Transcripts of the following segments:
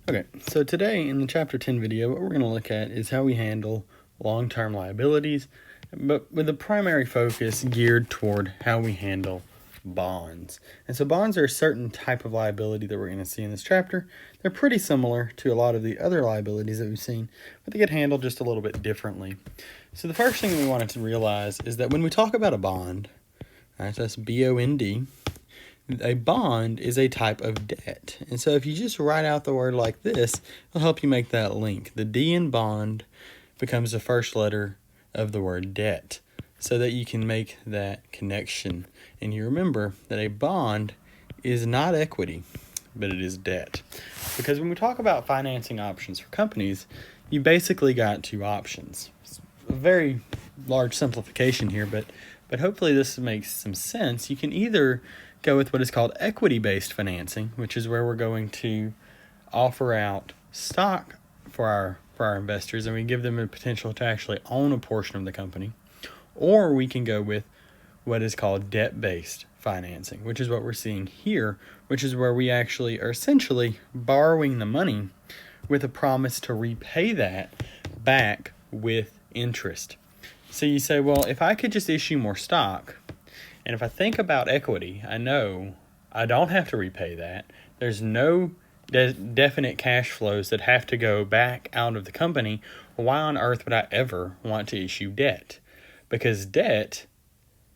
Okay, so today in the Chapter 10 video, what we're going to look at is how we handle long-term liabilities, but with a primary focus geared toward how we handle bonds. And so bonds are a certain type of liability that we're going to see in this chapter. They're pretty similar to a lot of the other liabilities that we've seen, but they get handled just a little bit differently. So the first thing we wanted to realize is that when we talk about a bond, right, so that's B-O-N-D, a bond is a type of debt. And so if you just write out the word like this, it'll help you make that link. The D in bond becomes the first letter of the word debt so that you can make that connection. And you remember that a bond is not equity, but it is debt. Because when we talk about financing options for companies, you basically got two options. It's a very large simplification here, but hopefully this makes some sense. You can either go with what is called equity-based financing, which is where we're going to offer out stock for our investors, and we give them a potential to actually own a portion of the company. Or we can go with what is called debt-based financing, which is what we're seeing here, which is where we actually are essentially borrowing the money with a promise to repay that back with interest. So you say, well, if I could just issue more stock, and if I think about equity, I know I don't have to repay that. There's no definite cash flows that have to go back out of the company. Why on earth would I ever want to issue debt? Because debt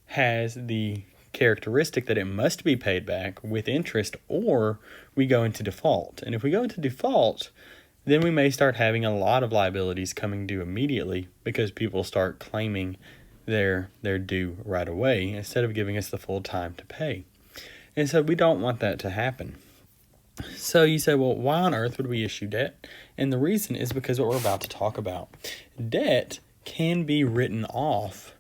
has the characteristic that it must be paid back with interest, or we go into default. And if we go into default, then we may start having a lot of liabilities coming due immediately because people start claiming their due right away instead of giving us the full time to pay. And so we don't want that to happen. So you say, well, why on earth would we issue debt? And the reason is because what we're about to talk about. Debt can be written off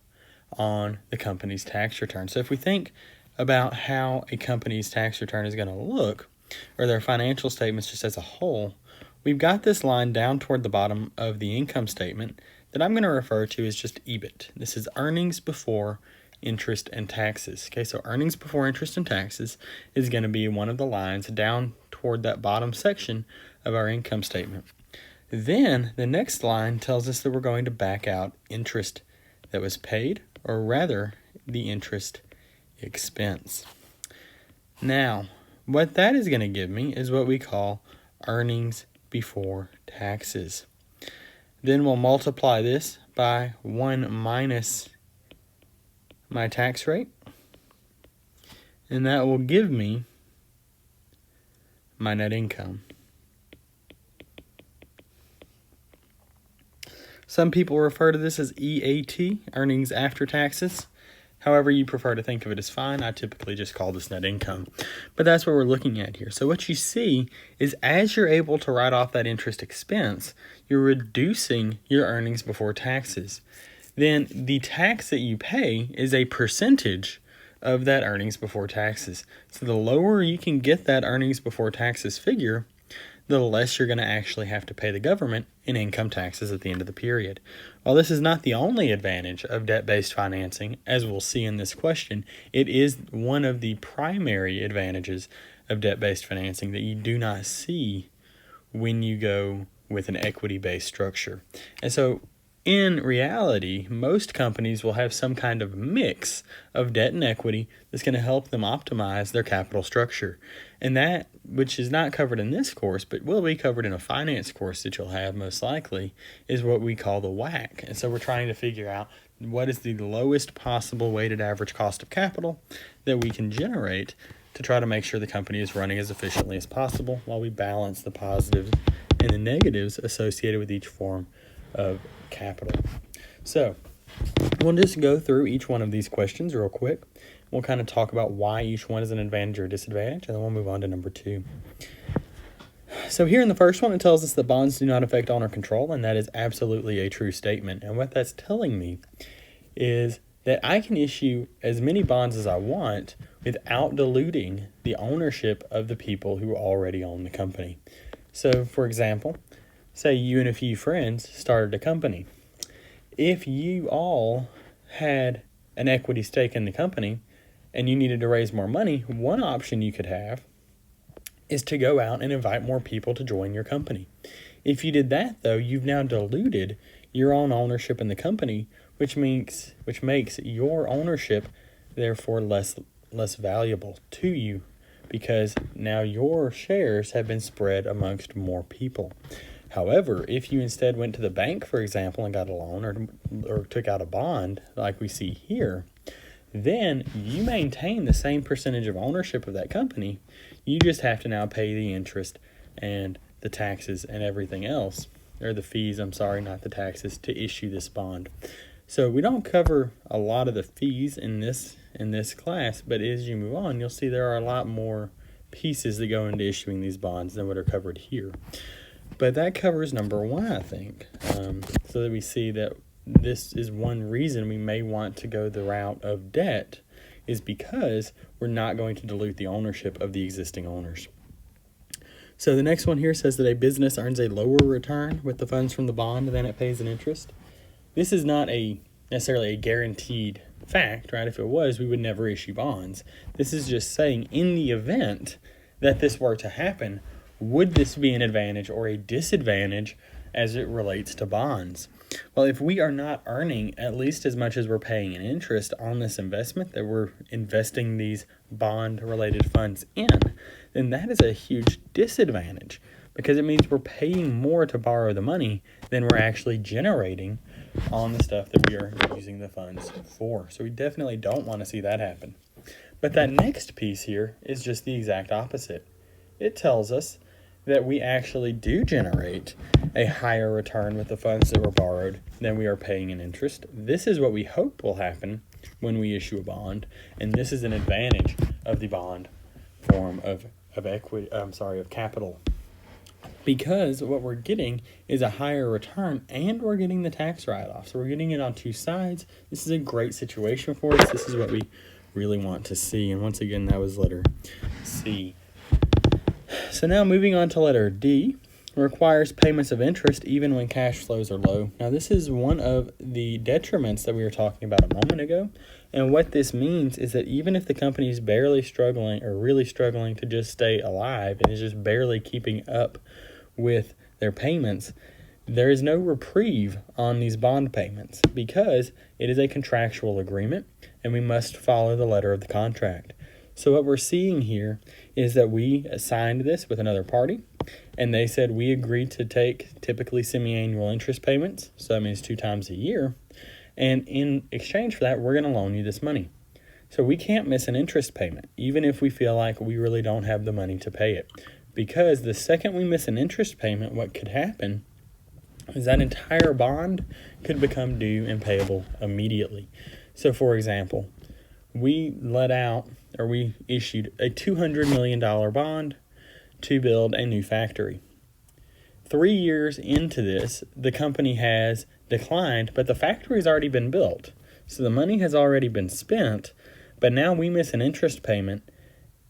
on the company's tax return. So if we think about how a company's tax return is going to look, or their financial statements just as a whole, we've got this line down toward the bottom of the income statement that I'm going to refer to as just EBIT. This is earnings before interest and taxes. Okay, so earnings before interest and taxes is going to be one of the lines down toward that bottom section of our income statement. Then the next line tells us that we're going to back out interest that was paid, or rather the interest expense. Now, what that is going to give me is what we call earnings before taxes. Then we'll multiply this by 1 minus my tax rate, and that will give me my net income. Some people refer to this as EAT, earnings after taxes. However you prefer to think of it is fine. I typically just call this net income. But that's what we're looking at here. So what you see is as you're able to write off that interest expense, you're reducing your earnings before taxes. Then the tax that you pay is a percentage of that earnings before taxes. So the lower you can get that earnings before taxes figure, the less you're going to actually have to pay the government in income taxes at the end of the period. While this is not the only advantage of debt-based financing, as we'll see in this question, it is one of the primary advantages of debt-based financing that you do not see when you go with an equity-based structure. And so in reality, most companies will have some kind of mix of debt and equity that's going to help them optimize their capital structure. And that, which is not covered in this course, but will be covered in a finance course that you'll have most likely, is what we call the WACC. And so we're trying to figure out what is the lowest possible weighted average cost of capital that we can generate to try to make sure the company is running as efficiently as possible while we balance the positives and the negatives associated with each form of capital. So we'll just go through each one of these questions real quick. We'll kind of talk about why each one is an advantage or a disadvantage, and then we'll move on to number 2. So here in the first one, it tells us that bonds do not affect owner control, and that is absolutely a true statement. And what that's telling me is that I can issue as many bonds as I want without diluting the ownership of the people who already own the company. So, for example, say you and a few friends started a company. If you all had an equity stake in the company and you needed to raise more money, one option you could have is to go out and invite more people to join your company. If you did that, though, you've now diluted your own ownership in the company, which makes your ownership therefore less valuable to you, because now your shares have been spread amongst more people. However, if you instead went to the bank, for example, and got a loan or took out a bond like we see here, then you maintain the same percentage of ownership of that company. You just have to now pay the interest and the taxes and everything else, or the fees, not the taxes, to issue this bond. So we don't cover a lot of the fees in this class, but as you move on, you'll see there are a lot more pieces that go into issuing these bonds than what are covered here. But that covers number one, I think, so that we see that this is one reason we may want to go the route of debt, is because we're not going to dilute the ownership of the existing owners. So the next one here says that a business earns a lower return with the funds from the bond than it pays in interest. This is not necessarily a guaranteed fact, right? If it was, we would never issue bonds. This is just saying, in the event that this were to happen, would this be an advantage or a disadvantage as it relates to bonds? Well, if we are not earning at least as much as we're paying in interest on this investment that we're investing these bond-related funds in, then that is a huge disadvantage, because it means we're paying more to borrow the money than we're actually generating on the stuff that we are using the funds for. So we definitely don't want to see that happen. But that next piece here is just the exact opposite. It tells us that we actually do generate a higher return with the funds that were borrowed than we are paying in interest. This is what we hope will happen when we issue a bond, and this is an advantage of the bond form of capital, because what we're getting is a higher return and we're getting the tax write-off. So we're getting it on two sides. This is a great situation for us. This is what we really want to see. And once again, that was letter C. So now moving on to letter D, requires payments of interest even when cash flows are low. Now this is one of the detriments that we were talking about a moment ago. And what this means is that even if the company is barely struggling or really struggling to just stay alive and is just barely keeping up with their payments, there is no reprieve on these bond payments, because it is a contractual agreement and we must follow the letter of the contract. So what we're seeing here is that we signed this with another party, and they said we agreed to take typically semi-annual interest payments, so that means 2 times a year, and in exchange for that, we're going to loan you this money. So we can't miss an interest payment, even if we feel like we really don't have the money to pay it, because the second we miss an interest payment, what could happen is that entire bond could become due and payable immediately. So for example, we issued a $200 million bond to build a new factory. 3 years into this, the company has declined, but the factory has already been built. So the money has already been spent, but now we miss an interest payment,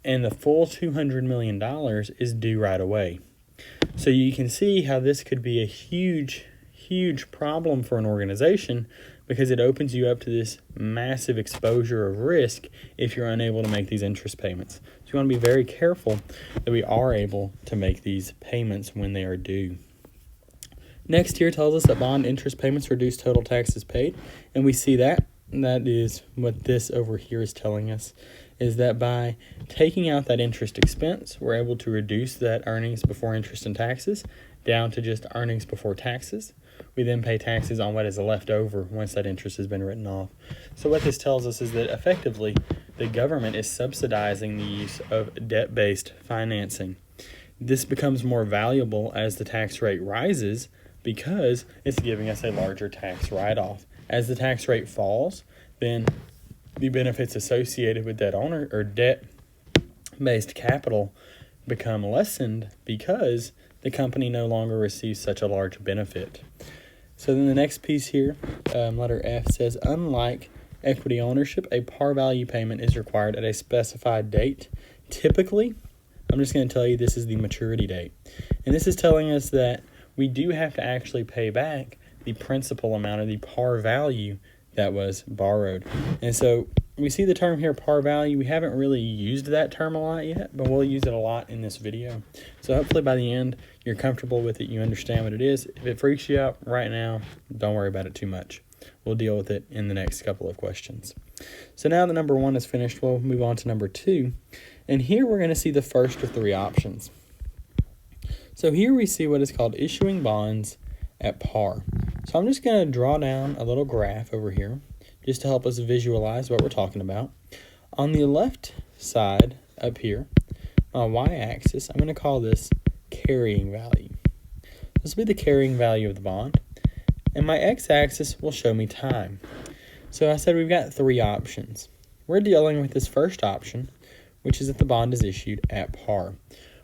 and the full $200 million is due right away. So you can see how this could be a huge, huge problem for an organization, because it opens you up to this massive exposure of risk if you're unable to make these interest payments. So you want to be very careful that we are able to make these payments when they are due. Next here tells us that bond interest payments reduce total taxes paid, and we see that. That is what this over here is telling us, is that by taking out that interest expense, we're able to reduce that earnings before interest and taxes down to just earnings before taxes. We then pay taxes on what is left over once that interest has been written off. So what this tells us is that effectively the government is subsidizing the use of debt-based financing. This becomes more valuable as the tax rate rises, because it's giving us a larger tax write-off. As the tax rate falls, then the benefits associated with debt-based capital become lessened, because the company no longer receives such a large benefit. So then the next piece here, letter F, says, unlike equity ownership, a par value payment is required at a specified date. Typically, I'm just going to tell you this is the maturity date. And this is telling us that we do have to actually pay back the principal amount of the par value that was borrowed. And so we see the term here, par value. We haven't really used that term a lot yet, but we'll use it a lot in this video. So hopefully by the end, you're comfortable with it. You understand what it is. If it freaks you out right now, don't worry about it too much. We'll deal with it in the next couple of questions. So now that number 1 is finished, we'll move on to number 2. And here we're going to see the first of 3 options. So here we see what is called issuing bonds at par. So I'm just going to draw down a little graph over here just to help us visualize what we're talking about. On the left side up here, my y-axis, I'm going to call this carrying value. This will be the carrying value of the bond. And my x-axis will show me time. So I said we've got 3 options. We're dealing with this first option, which is that the bond is issued at par.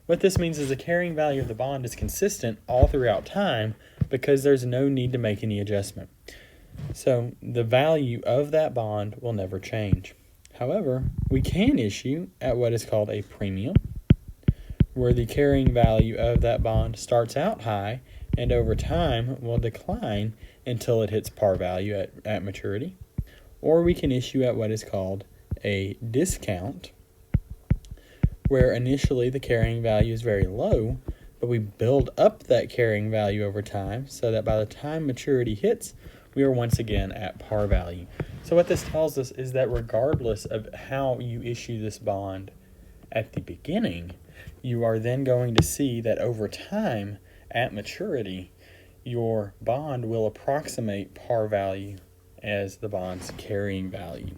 What this means is the carrying value of the bond is consistent all throughout time because there's no need to make any adjustment. So the value of that bond will never change. However, we can issue at what is called a premium, where the carrying value of that bond starts out high and over time will decline until it hits par value at maturity. Or we can issue at what is called a discount, where initially the carrying value is very low, but we build up that carrying value over time so that by the time maturity hits, we are once again at par value. So what this tells us is that regardless of how you issue this bond at the beginning, you are then going to see that over time, at maturity, your bond will approximate par value as the bond's carrying value.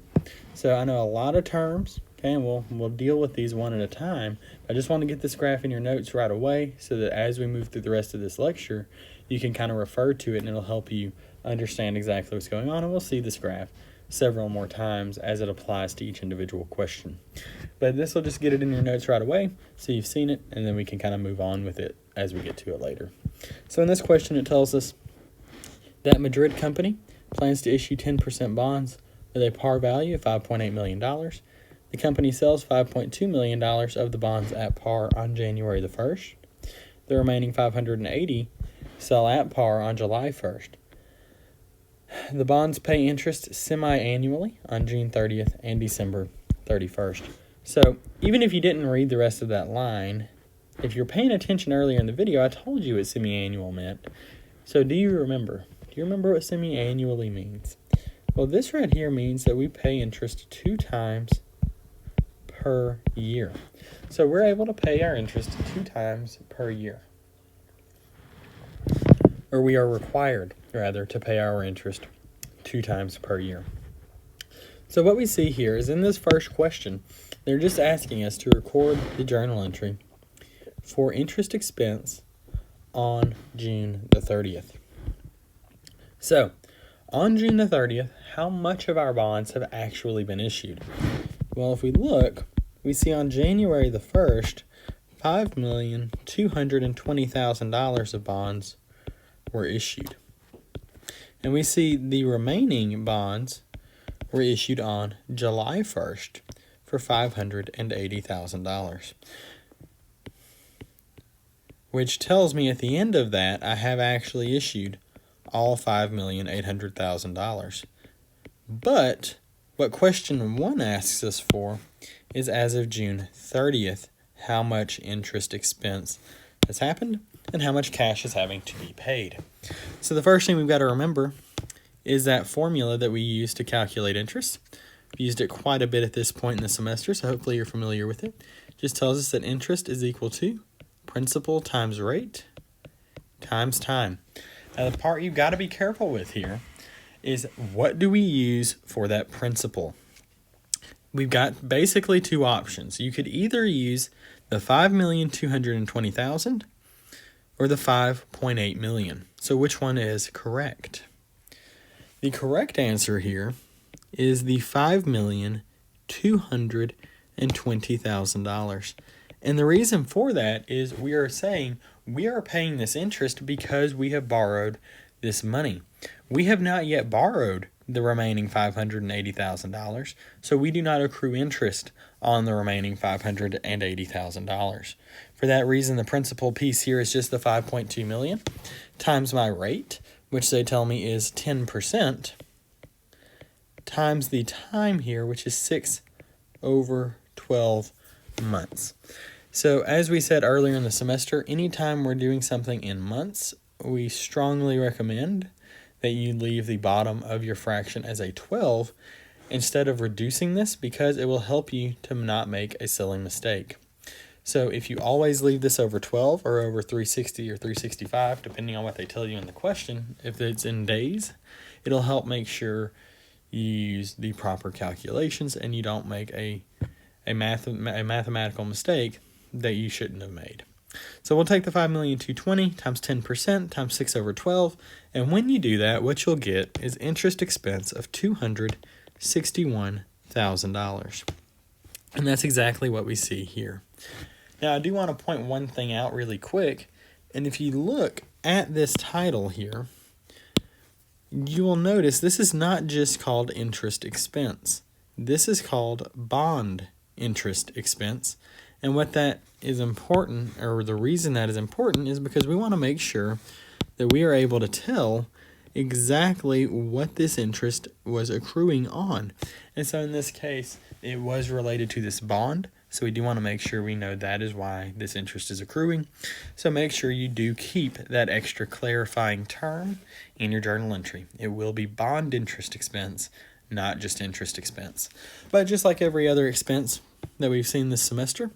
So I know a lot of terms, okay, and we'll deal with these one at a time. I just want to get this graph in your notes right away so that as we move through the rest of this lecture, you can kind of refer to it and it'll help you understand exactly what's going on. And we'll see this graph several more times as it applies to each individual question. But this will just get it in your notes right away so you've seen it, and then we can kind of move on with it as we get to it later. So in this question, it tells us that Madrid company plans to issue 10% bonds with a par value of $5.8 million. The company sells $5.2 million of the bonds at par on January the 1st. The remaining 580 sell at par on July 1st. The bonds pay interest semi-annually on June 30th and December 31st. So even if you didn't read the rest of that line, if you're paying attention earlier in the video, I told you what semi-annual meant. So do you remember? Do you remember what semi-annually means? Well, this right here means that we pay interest 2 times per year. So we're able to pay our interest 2 times per year. Or we are required, rather, to pay our interest 2 times per year. So what we see here is in this first question, they're just asking us to record the journal entry for interest expense on June the 30th. So, on June the 30th, how much of our bonds have actually been issued? Well, if we look, we see on January the 1st, $5,220,000 of bonds were issued. And we see the remaining bonds were issued on July 1st for $580,000. Which tells me at the end of that, I have actually issued all $5,800,000. But what question 1 asks us for is as of June 30th, how much interest expense has happened and how much cash is having to be paid. So the first thing we've got to remember is that formula that we use to calculate interest. We've used it quite a bit at this point in the semester, so hopefully you're familiar with it. It just tells us that interest is equal to principal times rate times time. Now the part you've got to be careful with here is what do we use for that principal? We've got basically 2 options. You could either use the $5,220,000 or the $5.8 million. So which one is correct? The correct answer here is the $5,220,000. And the reason for that is we are saying we are paying this interest because we have borrowed this money. We have not yet borrowed the remaining $580,000, so we do not accrue interest on the remaining $580,000. For that reason, the principal piece here is just the $5.2 million times my rate, which they tell me is 10%, times the time here, which is 6 over 12 months. So as we said earlier in the semester, anytime we're doing something in months, we strongly recommend that you leave the bottom of your fraction as a 12 instead of reducing this, because it will help you to not make a silly mistake. So if you always leave this over 12 or over 360 or 365, depending on what they tell you in the question, if it's in days, it'll help make sure you use the proper calculations and you don't make a mathematical mistake that you shouldn't have made. So we'll take the 5,220,000 times 10% times 6 over 12, and when you do that, what you'll get is interest expense of $261,000. And that's exactly what we see here. Now, I do want to point one thing out really quick, and if you look at this title here, you will notice this is not just called interest expense. This is called bond interest expense. And what that is important, or the reason that is important, is because we want to make sure that we are able to tell exactly what this interest was accruing on. And so in this case, it was related to this bond. So we do want to make sure we know that is why this interest is accruing. So make sure you do keep that extra clarifying term in your journal entry. It will be bond interest expense, not just interest expense. But just like every other expense that we've seen this semester,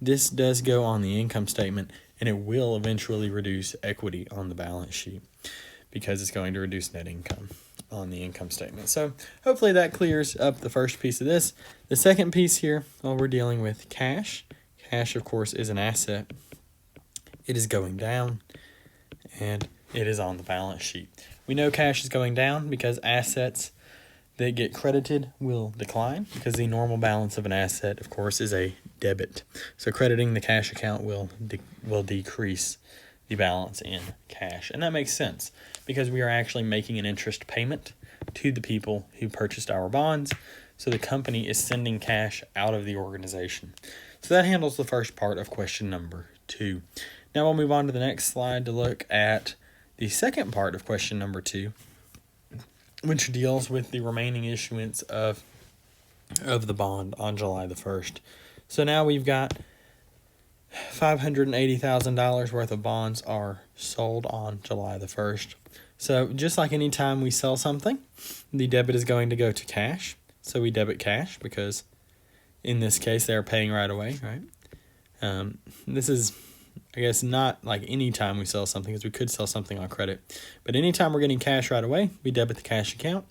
this does go on the income statement, and it will eventually reduce equity on the balance sheet because it's going to reduce net income on the income statement. So hopefully that clears up the first piece of this. The second piece here, well, we're dealing with cash. Cash, of course, is an asset. It is going down, and it is on the balance sheet. We know cash is going down because assets that get credited will decline, because the normal balance of an asset, of course, is a debit. So crediting the cash account will decrease the balance in cash. And that makes sense because we are actually making an interest payment to the people who purchased our bonds. So the company is sending cash out of the organization. So that handles the first part of question number 2. Now we'll move on to the next slide to look at the second part of question number 2, which deals with the remaining issuance of the bond on July the 1st. So now we've got $580,000 worth of bonds are sold on July the 1st. So just like any time we sell something, the debit is going to go to cash. So we debit cash because in this case they're paying right away, right? This is, I guess, not like any time we sell something, because we could sell something on credit. But anytime we're getting cash right away, we debit the cash account.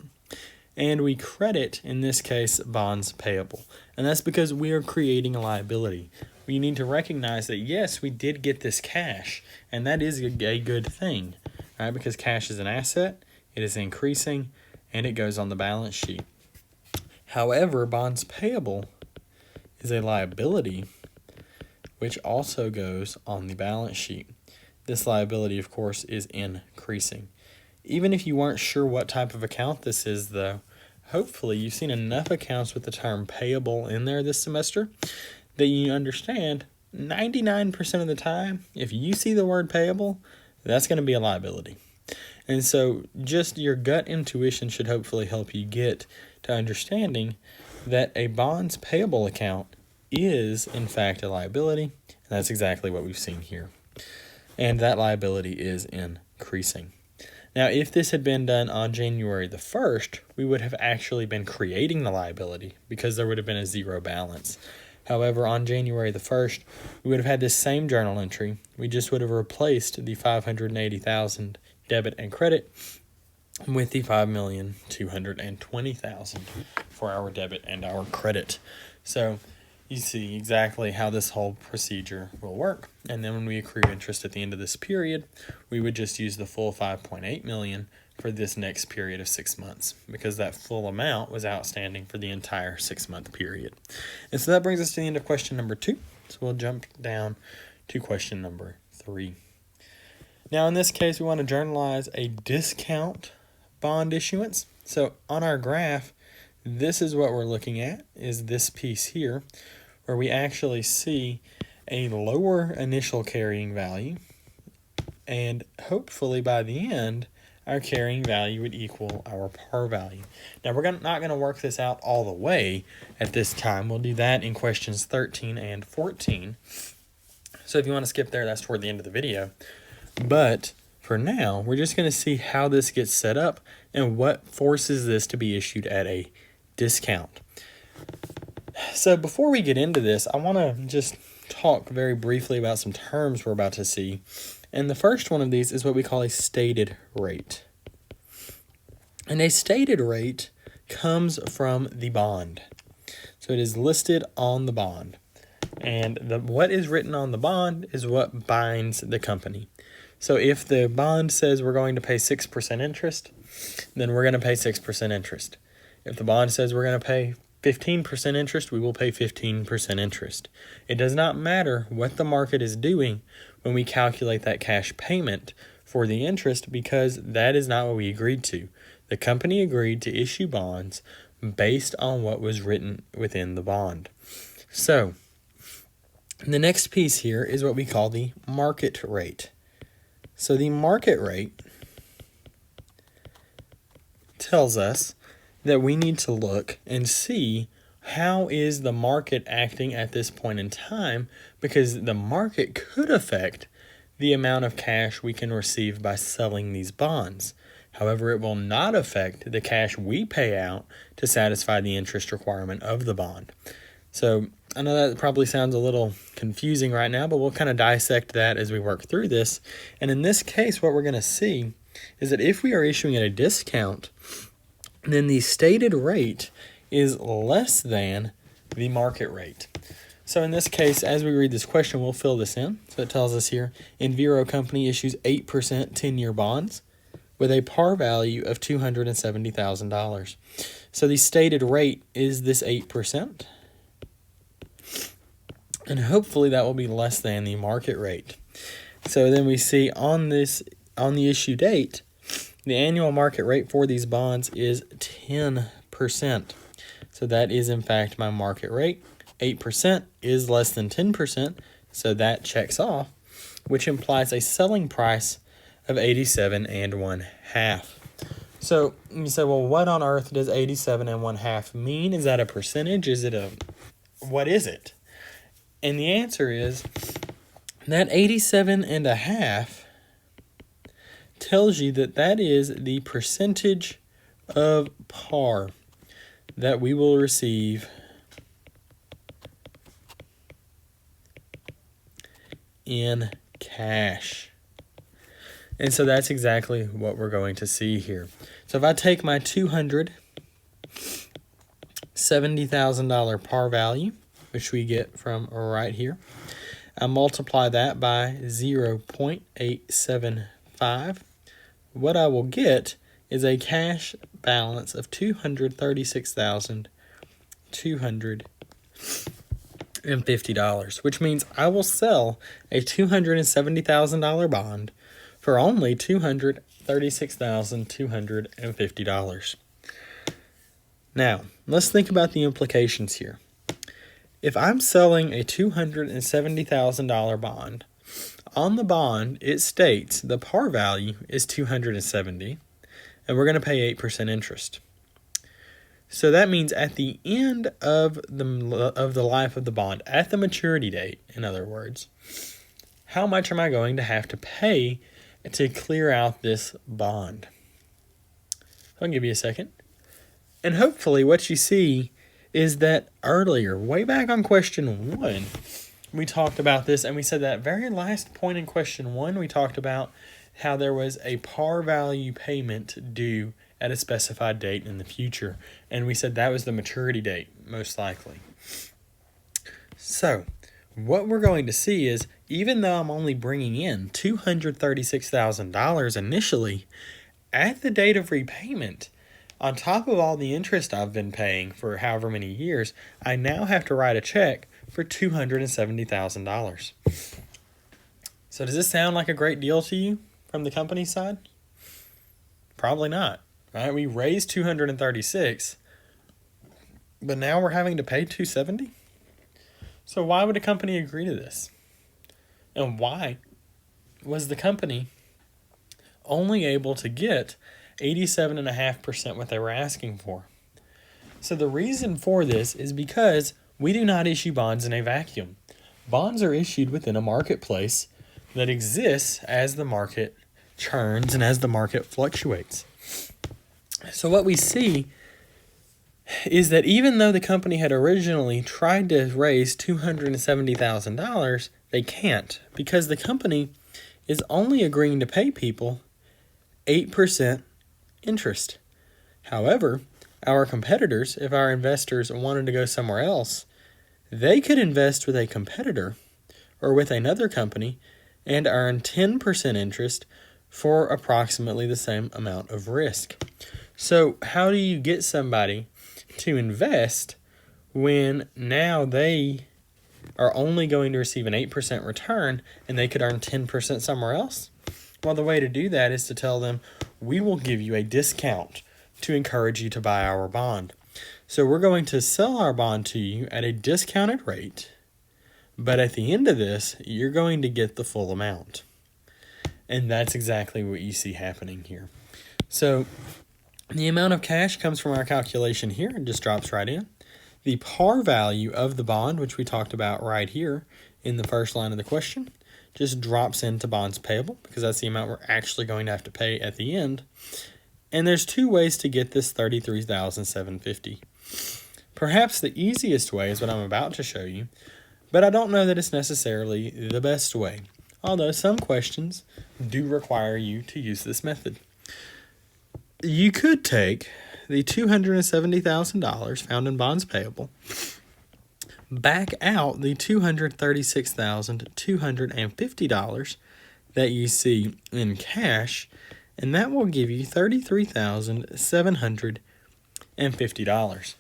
And we credit, in this case, bonds payable. And that's because we are creating a liability. We need to recognize that, yes, we did get this cash, and that is a good thing, right? Because cash is an asset, it is increasing, and it goes on the balance sheet. However, bonds payable is a liability, which also goes on the balance sheet. This liability, of course, is increasing. Even if you weren't sure what type of account this is, though, hopefully you've seen enough accounts with the term payable in there this semester that you understand 99% of the time, if you see the word payable, that's going to be a liability. And so just your gut intuition should hopefully help you get to understanding that a bonds payable account is, in fact, a liability, and that's exactly what we've seen here. And that liability is increasing. Now, if this had been done on January the 1st, we would have actually been creating the liability because there would have been a zero balance. However, on January the 1st, we would have had this same journal entry. We just would have replaced the $580,000 debit and credit with the $5,220,000 for our debit and our credit. So you see exactly how this whole procedure will work. And then when we accrue interest at the end of this period, we would just use the full $5.8 million for this next period of 6 months, because that full amount was outstanding for the entire 6-month period. And so that brings us to the end of question number 2. So we'll jump down to question number 3. Now in this case, we want to journalize a discount bond issuance. So on our graph, this is what we're looking at, is this piece here, where we actually see a lower initial carrying value, and hopefully by the end, our carrying value would equal our par value. Now, we're not going to work this out all the way at this time. We'll do that in questions 13 and 14. So if you want to skip there, that's toward the end of the video. But for now, we're just going to see how this gets set up and what forces this to be issued at a discount. So before we get into this, I want to just talk very briefly about some terms we're about to see. And the first one of these is what we call a stated rate. And a stated rate comes from the bond. So it is listed on the bond. And what is written on the bond is what binds the company. So if the bond says we're going to pay 6% interest, then we're going to pay 6% interest. If the bond says we're going to pay 15% interest, we will pay 15% interest. It does not matter what the market is doing when we calculate that cash payment for the interest, because that is not what we agreed to. The company agreed to issue bonds based on what was written within the bond. So, the next piece here is what we call the market rate. So the market rate tells us that we need to look and see how is the market acting at this point in time, because the market could affect the amount of cash we can receive by selling these bonds. However, it will not affect the cash we pay out to satisfy the interest requirement of the bond. So I know that probably sounds a little confusing right now, but we'll kind of dissect that as we work through this. And in this case, what we're going to see is that if we are issuing at a discount, then the stated rate is less than the market rate. So in this case, as we read this question, we'll fill this in. So it tells us here, Enviro Company issues 8% 10-year bonds with a par value of $270,000. So the stated rate is this 8%. And hopefully that will be less than the market rate. So then we see on the issue date, the annual market rate for these bonds is 10%. So that is in fact my market rate. 8% is less than 10%, so that checks off, which implies a selling price of 87 1/2. So you say, well, what on earth does 87 1/2 mean? Is that a percentage? What is it? And the answer is that 87 1/2 tells you that is the percentage of par that we will receive in cash. And so that's exactly what we're going to see here. So if I take my $270,000 par value, which we get from right here, I multiply that by 0.875. What I will get is a cash balance of $236,250, which means I will sell a $270,000 bond for only $236,250. Now, let's think about the implications here. If I'm selling a $270,000 bond, on the bond it states the par value is $270,000, and we're going to pay 8% interest. So that means at the end of the life of the bond, at the maturity date, in other words, how much am I going to have to pay to clear out this bond? I'll give you a second. And hopefully what you see is that earlier, way back on question 1, we talked about this, and we said that very last point in question 1, we talked about how there was a par value payment due at a specified date in the future, and we said that was the maturity date, most likely. So, what we're going to see is, even though I'm only bringing in $236,000 initially, at the date of repayment, on top of all the interest I've been paying for however many years, I now have to write a check for $270,000. So does this sound like a great deal to you from the company side? Probably not, right? We raised $236,000, but now we're having to pay $270,000? So why would a company agree to this? And why was the company only able to get 87.5% what they were asking for. So the reason for this is because we do not issue bonds in a vacuum. Bonds are issued within a marketplace that exists as the market churns and as the market fluctuates. So what we see is that even though the company had originally tried to raise $270,000, they can't, because the company is only agreeing to pay people 8% interest. However, our competitors, if our investors wanted to go somewhere else, they could invest with a competitor or with another company and earn 10% interest for approximately the same amount of risk. So how do you get somebody to invest when now they are only going to receive an 8% return and they could earn 10% somewhere else? Well, the way to do that is to tell them, we will give you a discount to encourage you to buy our bond. So we're going to sell our bond to you at a discounted rate, but at the end of this, you're going to get the full amount. And that's exactly what you see happening here. So the amount of cash comes from our calculation here and just drops right in. The par value of the bond, which we talked about right here in the first line of the question, just drops into bonds payable because that's the amount we're actually going to have to pay at the end. And there's two ways to get this $33,750. Perhaps the easiest way is what I'm about to show you, but I don't know that it's necessarily the best way, although some questions do require you to use this method. You could take the $270,000 found in bonds payable, back out the $236,250 that you see in cash, and that will give you $33,750.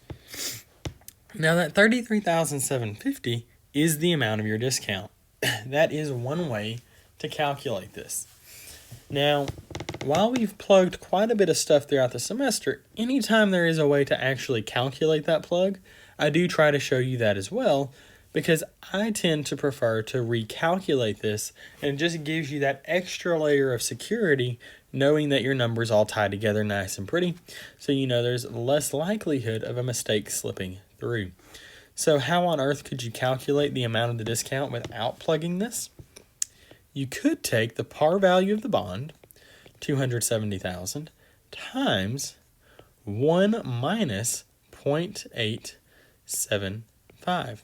Now that $33,750 is the amount of your discount. That is one way to calculate this. Now, while we've plugged quite a bit of stuff throughout the semester, anytime there is a way to actually calculate that plug, I do try to show you that as well, because I tend to prefer to recalculate this, and it just gives you that extra layer of security knowing that your numbers all tie together nice and pretty, so you know there's less likelihood of a mistake slipping through. So how on earth could you calculate the amount of the discount without plugging this? You could take the par value of the bond, $270,000, times 1 minus 0.875.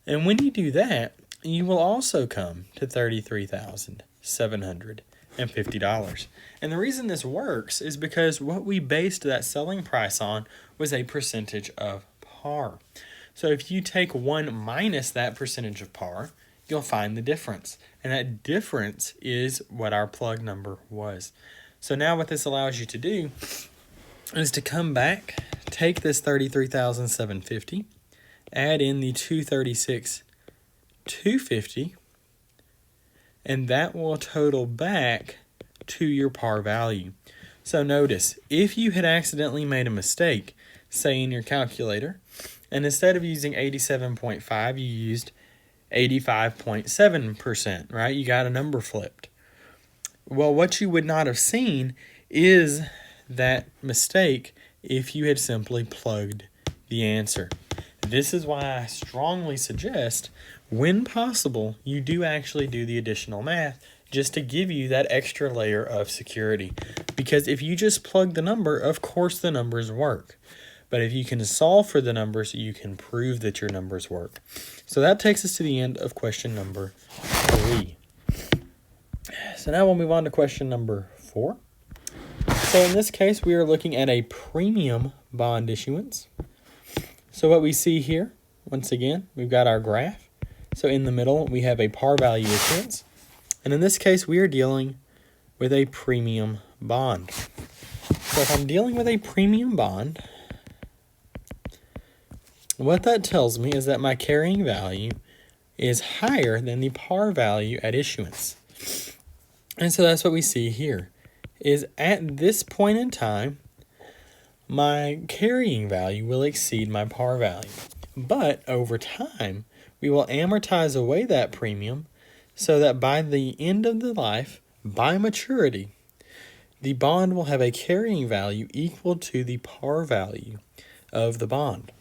And when you do that, you will also come to $33,750. And the reason this works is because what we based that selling price on was a percentage of par. So if you take 1 minus that percentage of par, you'll find the difference. And that difference is what our plug number was. So now what this allows you to do is to come back, take this $33,750, add in the $236,250, and that will total back to your par value. So notice, if you had accidentally made a mistake, say in your calculator, and instead of using 87.5, you used 85.7%, right? You got a number flipped. Well, what you would not have seen is that mistake if you had simply plugged the answer. This is why I strongly suggest, when possible, you do actually do the additional math just to give you that extra layer of security. Because if you just plug the number, of course the numbers work. But if you can solve for the numbers, you can prove that your numbers work. So that takes us to the end of question number 3. So now we'll move on to question number 4. So in this case, we are looking at a premium bond issuance. So what we see here, once again, we've got our graph. So in the middle, we have a par value issuance. And in this case, we are dealing with a premium bond. So if I'm dealing with a premium bond, what that tells me is that my carrying value is higher than the par value at issuance. And so that's what we see here, is at this point in time, my carrying value will exceed my par value. But over time, we will amortize away that premium so that by the end of the life, by maturity, the bond will have a carrying value equal to the par value of the bond.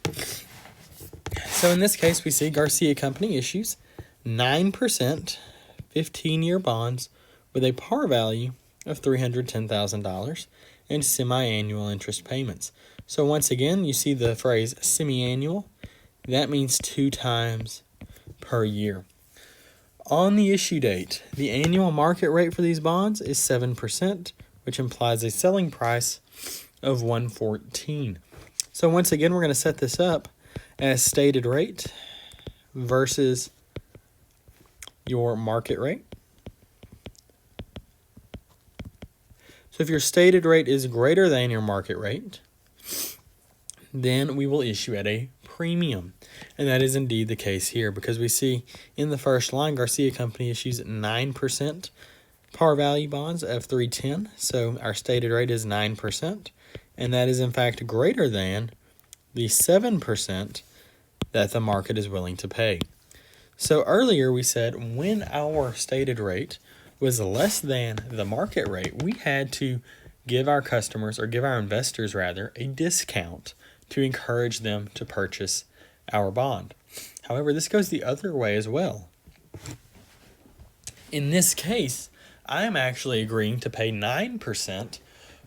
So in this case, we see Garcia Company issues 9% 15-year bonds with a par value of $310,000 and semi-annual interest payments. So once again, you see the phrase semi-annual. That means 2 times per year. On the issue date, the annual market rate for these bonds is 7%, which implies a selling price of $114. So once again, we're going to set this up as stated rate versus your market rate. So if your stated rate is greater than your market rate, then we will issue at a premium. And that is indeed the case here, because we see in the first line, Garcia Company issues 9% par value bonds of $310. So our stated rate is 9. And that is in fact greater than the 7% that the market is willing to pay. So earlier we said when our stated rate was less than the market rate, we had to give our customers, or give our investors rather, a discount to encourage them to purchase our bond. However, this goes the other way as well. In this case, I am actually agreeing to pay 9%,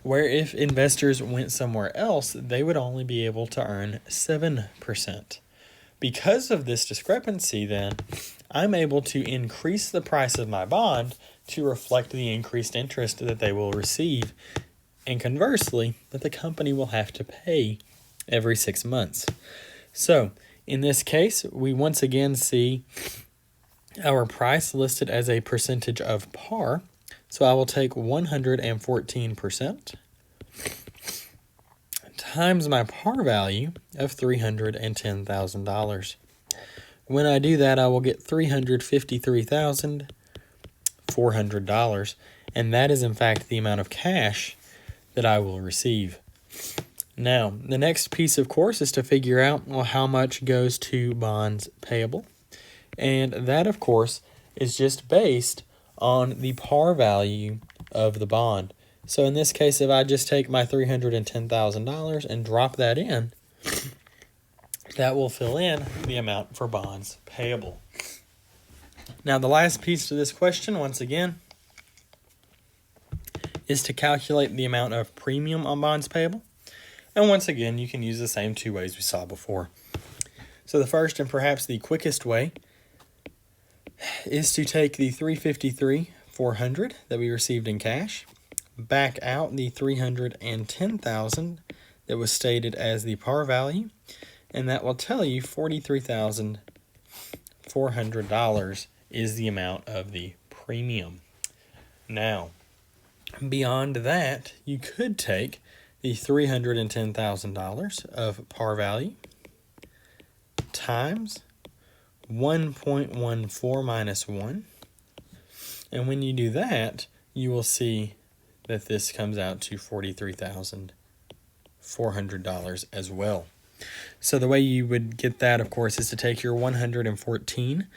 where if investors went somewhere else, they would only be able to earn 7%. Because of this discrepancy, then, I'm able to increase the price of my bond to reflect the increased interest that they will receive, and conversely, that the company will have to pay every 6 months. So, in this case, we once again see our price listed as a percentage of par. So I will take 114% times my par value of $310,000. When I do that, I will get $353,400, and that is in fact the amount of cash that I will receive. Now, the next piece, of course, is to figure out how much goes to bonds payable. And that, of course, is just based on the par value of the bond. So in this case, if I just take my $310,000 and drop that in, that will fill in the amount for bonds payable. Now, the last piece to this question, once again, is to calculate the amount of premium on bonds payable. And once again, you can use the same 2 ways we saw before. So the first and perhaps the quickest way is to take the $353,400 that we received in cash, back out the $310,000 that was stated as the par value, and that will tell you $43,400 is the amount of the premium. Now, beyond that, you could take the $310,000 of par value times 1.14 minus 1. And when you do that, you will see that this comes out to $43,400 as well. So the way you would get that, of course, is to take your 114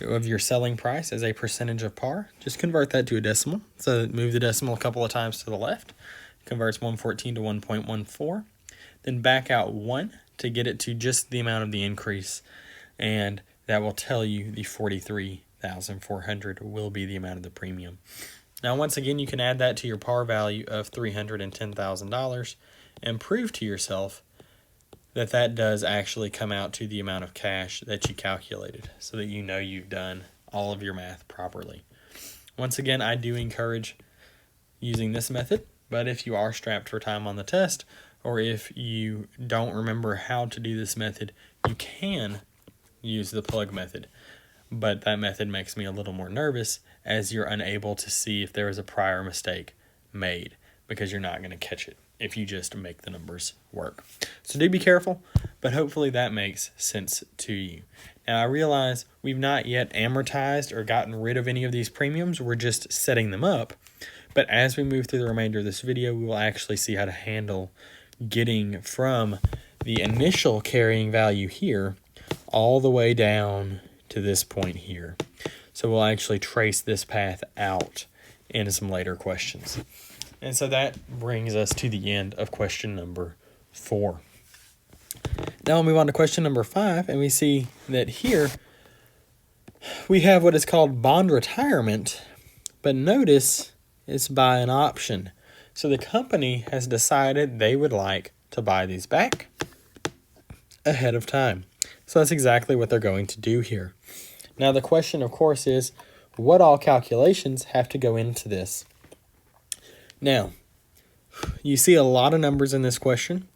of your selling price as a percentage of par. Just convert that to a decimal. So move the decimal a couple of times to the left. Converts 114 to 1.14. Then back out 1 to get it to just the amount of the increase. And that will tell you the $43,400 will be the amount of the premium. Now, once again, you can add that to your par value of $310,000 and prove to yourself that that does actually come out to the amount of cash that you calculated, so that you know you've done all of your math properly. Once again, I do encourage using this method, but if you are strapped for time on the test, or if you don't remember how to do this method, you can use the plug method. But that method makes me a little more nervous, as you're unable to see if there was a prior mistake made, because you're not going to catch it if you just make the numbers work. So do be careful, but hopefully that makes sense to you. Now, I realize we've not yet amortized or gotten rid of any of these premiums. We're just setting them up. But as we move through the remainder of this video, we will actually see how to handle getting from the initial carrying value here all the way down to this point here. So we'll actually trace this path out in some later questions. And so that brings us to the end of question number 4. Now we'll move on to question number 5, and we see that here we have what is called bond retirement, but notice it's by an option. So the company has decided they would like to buy these back ahead of time. So that's exactly what they're going to do here. Now the question, of course, is what all calculations have to go into this? Now, you see a lot of numbers in this question,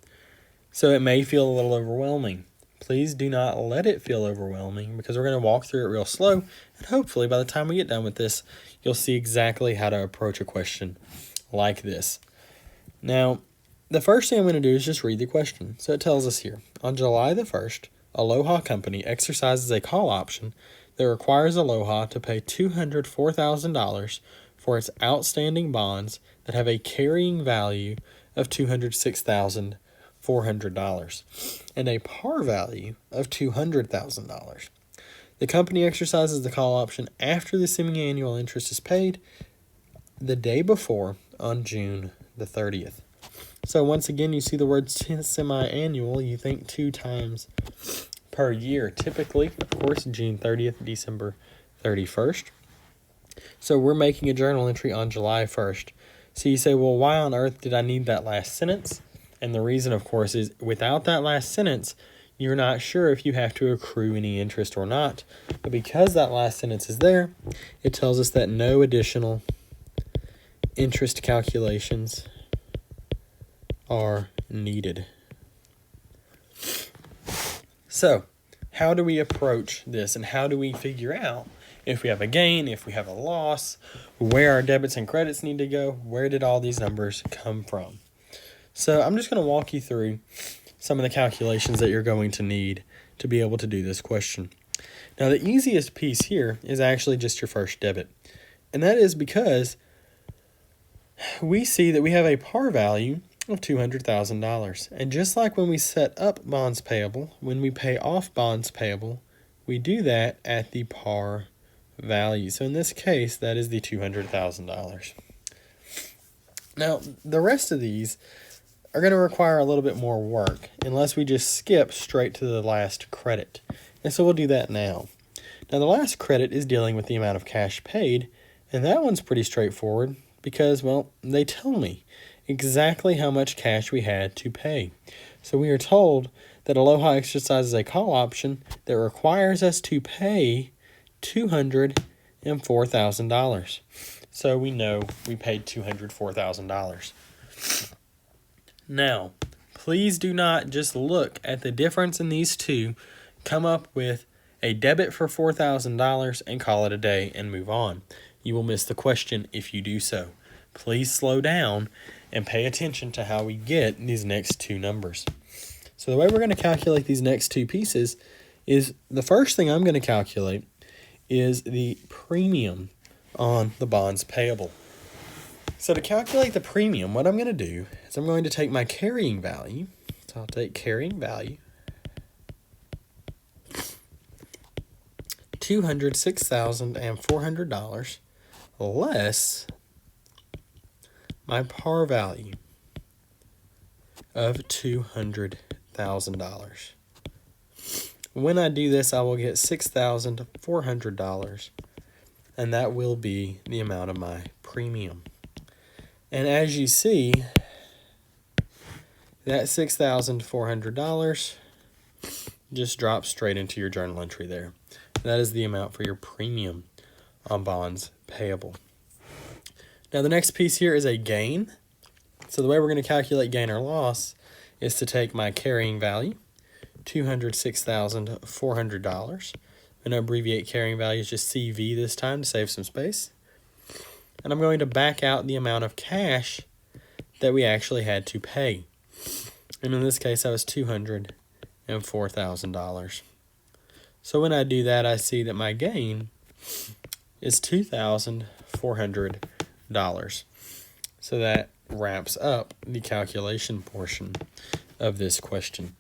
so it may feel a little overwhelming. Please do not let it feel overwhelming, because we're going to walk through it real slow, and hopefully by the time we get done with this, you'll see exactly how to approach a question like this. Now, the first thing I'm going to do is just read the question. So it tells us here, on July the 1st, Aloha Company exercises a call option that requires Aloha to pay $204,000 for its outstanding bonds that have a carrying value of $206,400 and a par value of $200,000. The company exercises the call option after the semi-annual interest is paid the day before on June the 30th. So once again, you see the word semi-annual, you think 2 times per year. Typically, of course, June 30th, December 31st. So we're making a journal entry on July 1st. So you say, well, why on earth did I need that last sentence? And the reason, of course, is without that last sentence, you're not sure if you have to accrue any interest or not. But because that last sentence is there, it tells us that no additional interest calculations are needed. So, how do we approach this, and how do we figure out if we have a gain, if we have a loss, where our debits and credits need to go, where did all these numbers come from? So I'm just going to walk you through some of the calculations that you're going to need to be able to do this question. Now the easiest piece here is actually just your first debit. And that is because we see that we have a par value of $200,000. And just like when we set up bonds payable, when we pay off bonds payable, we do that at the par value. So in this case, that is the $200,000. Now, the rest of these are going to require a little bit more work unless we just skip straight to the last credit. And so we'll do that now. Now, the last credit is dealing with the amount of cash paid, and that one's pretty straightforward because, well, they tell me exactly how much cash we had to pay. So we are told that Aloha exercises a call option that requires us to pay $204,000. So we know we paid $204,000. Now, please do not just look at the difference in these two, come up with a debit for $4,000 and call it a day and move on. You will miss the question if you do so. Please slow down and pay attention to how we get these next two numbers. So the way we're going to calculate these next two pieces is the first thing I'm going to calculate is the premium on the bonds payable. So to calculate the premium, what I'm going to do is I'm going to take my carrying value. So I'll take carrying value, $206,400 less my par value of $200,000. When I do this, I will get $6,400, and that will be the amount of my premium. And as you see, that $6,400 just drops straight into your journal entry there. That is the amount for your premium on bonds payable. Now the next piece here is a gain. So the way we're going to calculate gain or loss is to take my carrying value, $206,400. I'm going to abbreviate carrying value as just CV this time to save some space. And I'm going to back out the amount of cash that we actually had to pay. And in this case, that was $204,000. So when I do that, I see that my gain is $2,400. So that wraps up the calculation portion of this question.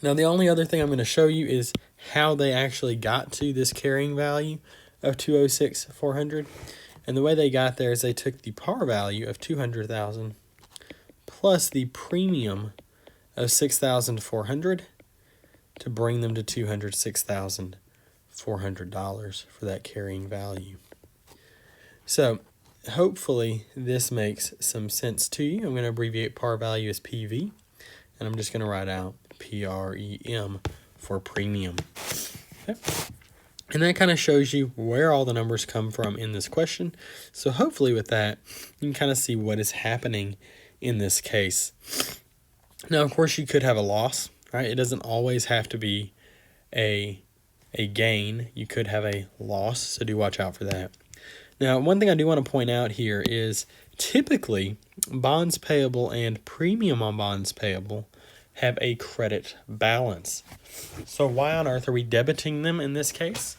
Now, the only other thing I'm going to show you is how they actually got to this carrying value of $206,400. And the way they got there is they took the par value of $200,000 plus the premium of $6,400 to bring them to $206,400 for that carrying value. So hopefully this makes some sense to you. I'm going to abbreviate par value as PV, and I'm just going to write out PREM for premium. Okay. And that kind of shows you where all the numbers come from in this question. So hopefully with that, you can kind of see what is happening in this case. Now, of course, you could have a loss, right? It doesn't always have to be a gain. You could have a loss, so do watch out for that. Now, one thing I do want to point out here is typically bonds payable and premium on bonds payable have a credit balance. So why on earth are we debiting them in this case?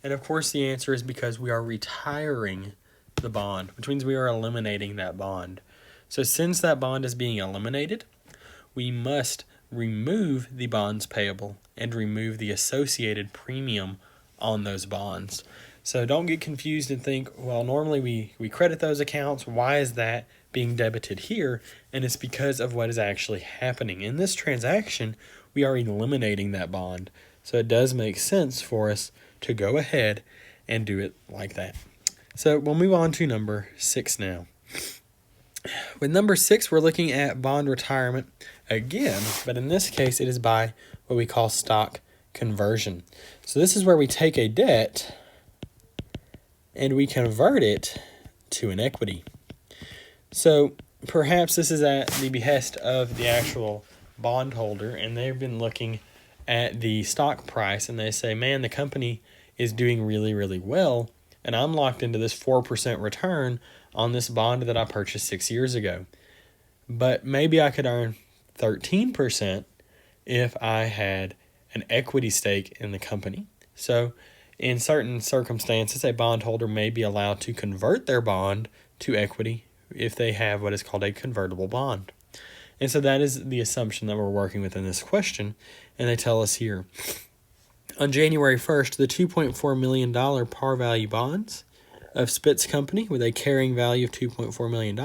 And of course the answer is because we are retiring the bond, which means we are eliminating that bond. So since that bond is being eliminated, we must remove the bonds payable and remove the associated premium on those bonds. So don't get confused and think, well, normally we credit those accounts. Why is that being debited here? And it's because of what is actually happening. In this transaction, we are eliminating that bond. So it does make sense for us to go ahead and do it like that. So we'll move on to number 6 now. With number 6, we're looking at bond retirement again, but in this case, it is by what we call stock conversion. So this is where we take a debt and we convert it to an equity. So perhaps this is at the behest of the actual bondholder, and they've been looking at the stock price and they say, man, the company is doing really, really well, and I'm locked into this 4% return on this bond that I purchased 6 years ago. But maybe I could earn 13% if I had an equity stake in the company. So in certain circumstances, a bondholder may be allowed to convert their bond to equity if they have what is called a convertible bond. And so that is the assumption that we're working with in this question. And they tell us here, on January 1st, the $2.4 million par value bonds of Spitz Company with a carrying value of $2.4 million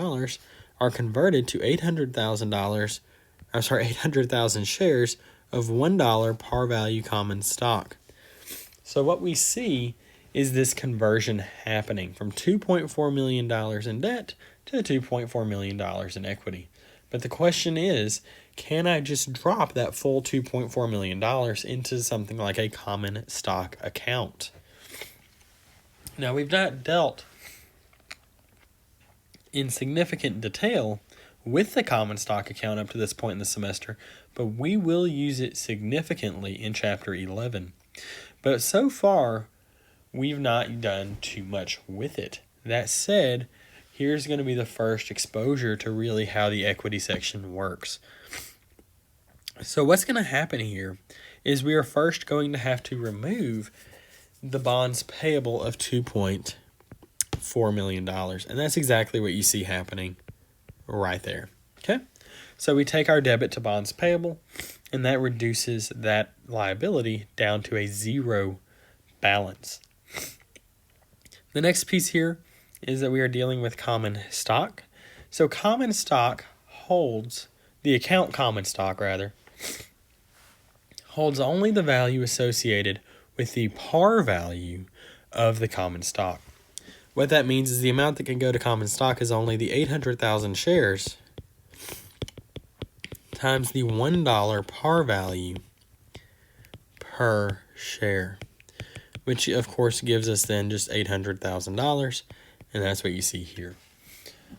are converted to $800,000 shares of $1 par value common stock. So what we see is this conversion happening from $2.4 million in debt to $2.4 million in equity. But the question is, can I just drop that full $2.4 million into something like a common stock account? Now, we've not dealt in significant detail with the common stock account up to this point in the semester, but we will use it significantly in Chapter 11. But so far, we've not done too much with it. That said, here's going to be the first exposure to really how the equity section works. So what's going to happen here is we are first going to have to remove the bonds payable of $2.4 million. And that's exactly what you see happening right there. Okay? So we take our debit to bonds payable, and that reduces that liability down to a zero balance. The next piece here is that we are dealing with common stock. So common stock holds, the account common stock rather, holds only the value associated with the par value of the common stock. What that means is the amount that can go to common stock is only the 800,000 shares times the $1 par value per share, which of course gives us then just $800,000, and that's what you see here.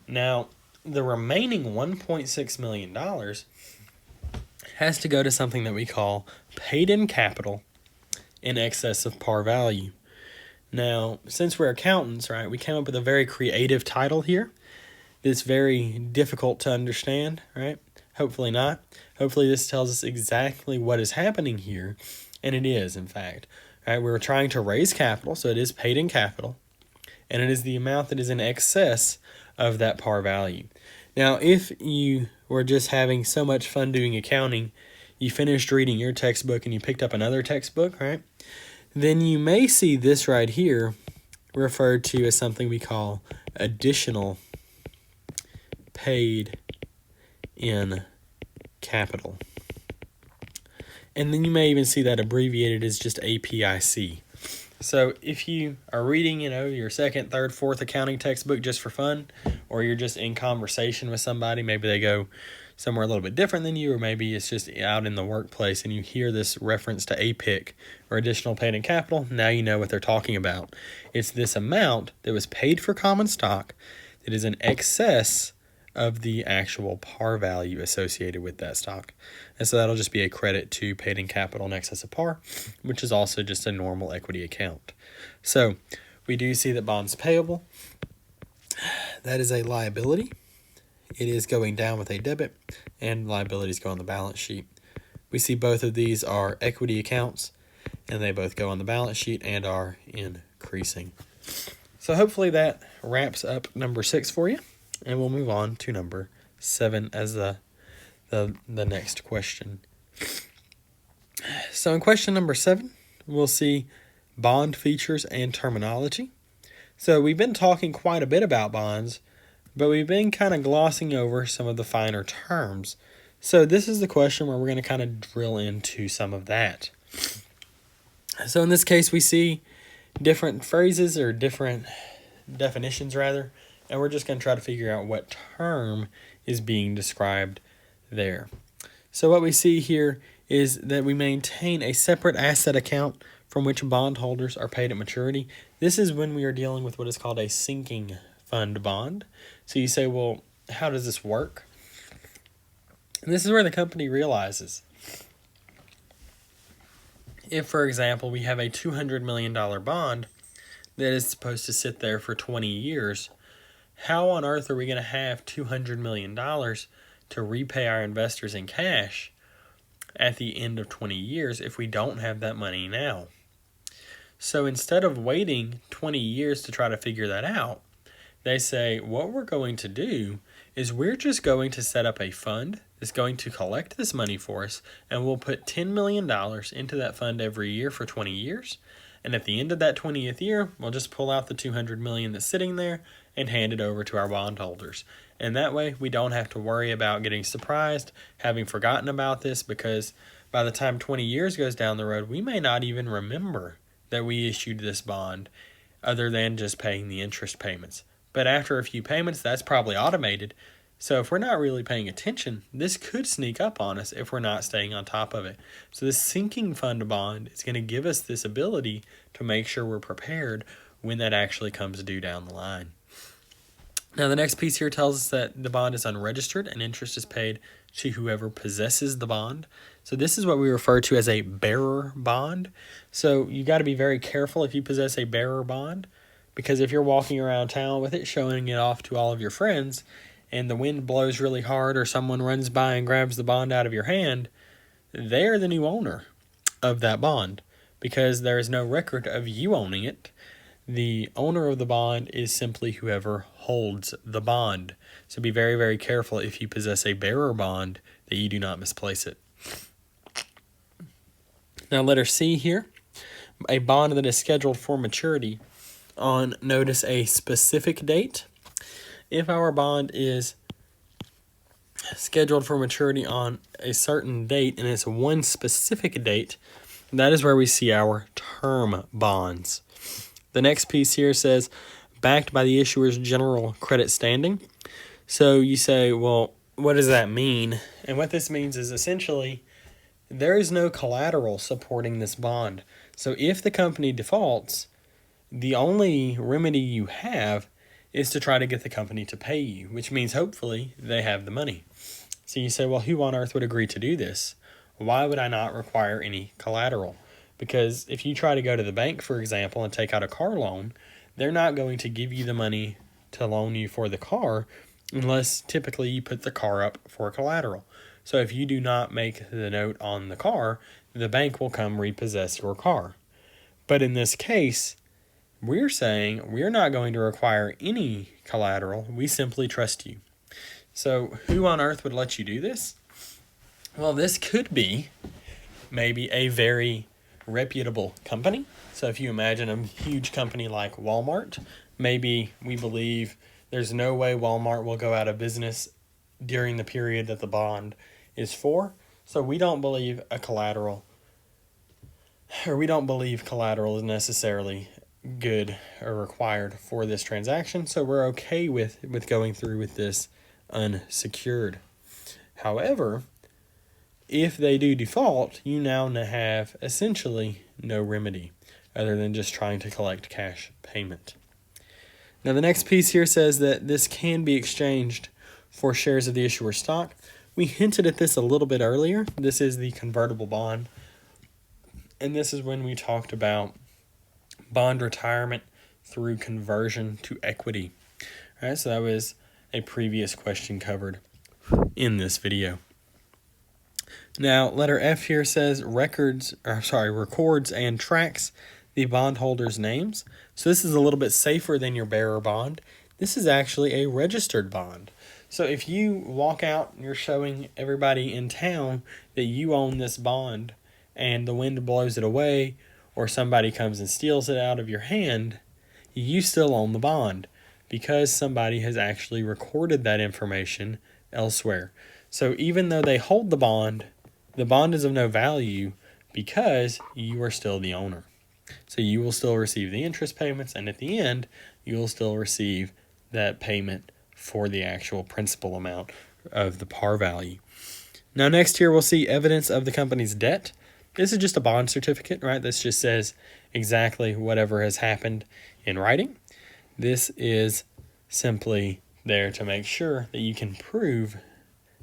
Now, the remaining $1.6 million has to go to something that we call paid-in capital in excess of par value. Now, since we're accountants, right, we came up with a very creative title here that's very difficult to understand, right? Hopefully not. Hopefully this tells us exactly what is happening here, and it is, in fact. Right, we're trying to raise capital, so it is paid-in capital, and it is the amount that is in excess of that par value. Now, if you were just having so much fun doing accounting, you finished reading your textbook and you picked up another textbook, right? Then you may see this right here referred to as something we call additional paid in capital. And then you may even see that abbreviated as just APIC. So if you are reading, your second, third, fourth accounting textbook just for fun, or you're just in conversation with somebody, maybe they go somewhere a little bit different than you, or maybe it's just out in the workplace and you hear this reference to APIC or additional paid in capital, now you know what they're talking about. It's this amount that was paid for common stock that is in excess of the actual par value associated with that stock. And so that'll just be a credit to paid in capital in excess of par, which is also just a normal equity account. So we do see that bonds payable, that is a liability. It is going down with a debit, and liabilities go on the balance sheet. We see both of these are equity accounts, and they both go on the balance sheet and are increasing. So hopefully that wraps up number 6 for you. And we'll move on to number 7 as the next question. So in question number 7, we'll see bond features and terminology. So we've been talking quite a bit about bonds, but we've been kind of glossing over some of the finer terms. So this is the question where we're going to kind of drill into some of that. So in this case, we see different phrases or different definitions rather, and we're just going to try to figure out what term is being described there. So what we see here is that we maintain a separate asset account from which bondholders are paid at maturity. This is when we are dealing with what is called a sinking fund bond. So you say, well, how does this work? And this is where the company realizes, if, for example, we have a $200 million bond that is supposed to sit there for 20 years, how on earth are we going to have $200 million to repay our investors in cash at the end of 20 years if we don't have that money now? So instead of waiting 20 years to try to figure that out, they say, what we're going to do is we're just going to set up a fund that's going to collect this money for us, and we'll put $10 million into that fund every year for 20 years. And at the end of that 20th year, we'll just pull out the $200 million that's sitting there and hand it over to our bondholders. And that way, we don't have to worry about getting surprised, having forgotten about this, because by the time 20 years goes down the road, we may not even remember that we issued this bond, other than just paying the interest payments. But after a few payments, that's probably automated. So if we're not really paying attention, this could sneak up on us if we're not staying on top of it. So this sinking fund bond is going to give us this ability to make sure we're prepared when that actually comes due down the line. Now the next piece here tells us that the bond is unregistered and interest is paid to whoever possesses the bond. So this is what we refer to as a bearer bond. So you got to be very careful if you possess a bearer bond, because if you're walking around town with it, showing it off to all of your friends, and the wind blows really hard or someone runs by and grabs the bond out of your hand, they're the new owner of that bond because there is no record of you owning it. The owner of the bond is simply whoever holds the bond. So be very, very careful if you possess a bearer bond that you do not misplace it. Now letter C here, a bond that is scheduled for maturity on, notice, a specific date. If our bond is scheduled for maturity on a certain date and it's one specific date, that is where we see our term bonds. The next piece here says, backed by the issuer's general credit standing. So you say, well, what does that mean? And what this means is essentially there is no collateral supporting this bond. So if the company defaults, the only remedy you have is to try to get the company to pay you, which means hopefully they have the money. So you say, well, who on earth would agree to do this? Why would I not require any collateral? Because if you try to go to the bank, for example, and take out a car loan, they're not going to give you the money to loan you for the car unless typically you put the car up for collateral. So if you do not make the note on the car, the bank will come repossess your car. But in this case, we're saying we're not going to require any collateral. We simply trust you. So who on earth would let you do this? Well, this could be maybe a very reputable company. So if you imagine a huge company like Walmart, maybe we believe there's no way Walmart will go out of business during the period that the bond is for. So we don't believe collateral is necessarily good or required for this transaction. So we're okay with going through with this unsecured. However, if they do default, you now have essentially no remedy other than just trying to collect cash payment. Now the next piece here says that this can be exchanged for shares of the issuer stock. We hinted at this a little bit earlier. This is the convertible bond. And this is when we talked about bond retirement through conversion to equity. All right, so that was a previous question covered in this video. Now, letter F here says records and tracks the bondholders' names. So this is a little bit safer than your bearer bond. This is actually a registered bond. So if you walk out and you're showing everybody in town that you own this bond and the wind blows it away or somebody comes and steals it out of your hand, you still own the bond because somebody has actually recorded that information elsewhere. So even though they hold the bond is of no value because you are still the owner. So you will still receive the interest payments, and at the end, you will still receive that payment for the actual principal amount of the par value. Now next here we'll see evidence of the company's debt. This is just a bond certificate, right? This just says exactly whatever has happened in writing. This is simply there to make sure that you can prove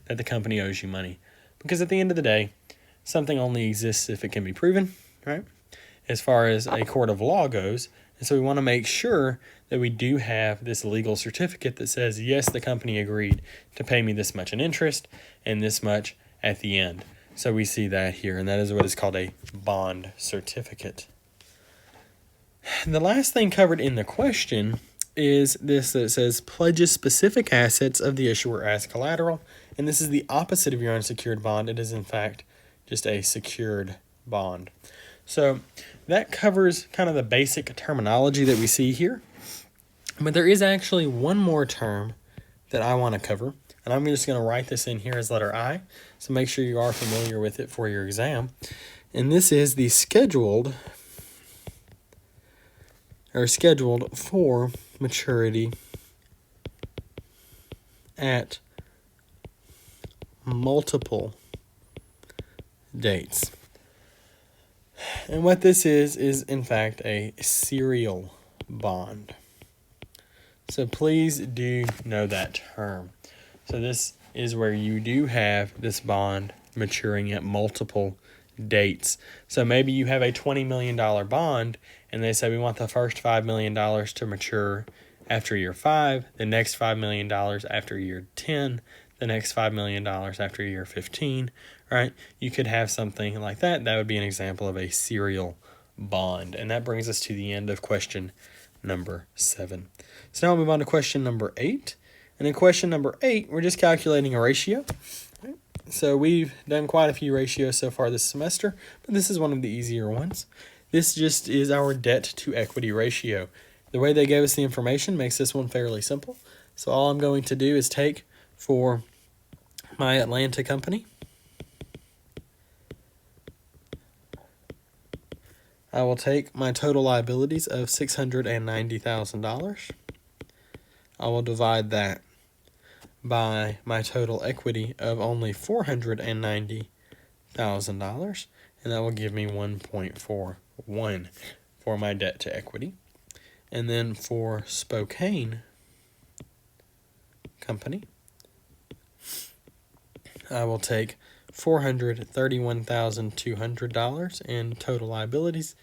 that the company owes you money. Because at the end of the day, something only exists if it can be proven, right? As far as a court of law goes. And so we want to make sure that we do have this legal certificate that says, yes, the company agreed to pay me this much in interest and this much at the end. So we see that here, and that is what is called a bond certificate. The last thing covered in the question is this that says pledges specific assets of the issuer as collateral. And this is the opposite of your unsecured bond. It is, in fact, just a secured bond. So that covers kind of the basic terminology that we see here. But there is actually one more term that I want to cover. And I'm just going to write this in here as letter I. So make sure you are familiar with it for your exam. And this is the scheduled for maturity at multiple dates. And what this is in fact a serial bond. So please do know that term. So this is where you do have this bond maturing at multiple dates. So maybe you have a $20 million bond and they say we want the first $5 million to mature after year 5, the next $5 million after year 10, the next $5 million after year 15, right? You could have something like that. That would be an example of a serial bond. And that brings us to the end of question number 7. So now we'll move on to question number 8. And in question number 8, we're just calculating a ratio. Right? So we've done quite a few ratios so far this semester, but this is one of the easier ones. This just is our debt to equity ratio. The way they gave us the information makes this one fairly simple. So all I'm going to do is take for my Atlanta company, I will take my total liabilities of $690,000. I will divide that by my total equity of only $490,000, and that will give me 1.41 for my debt to equity. And then for Spokane company, I will take $431,200 in total liabilities,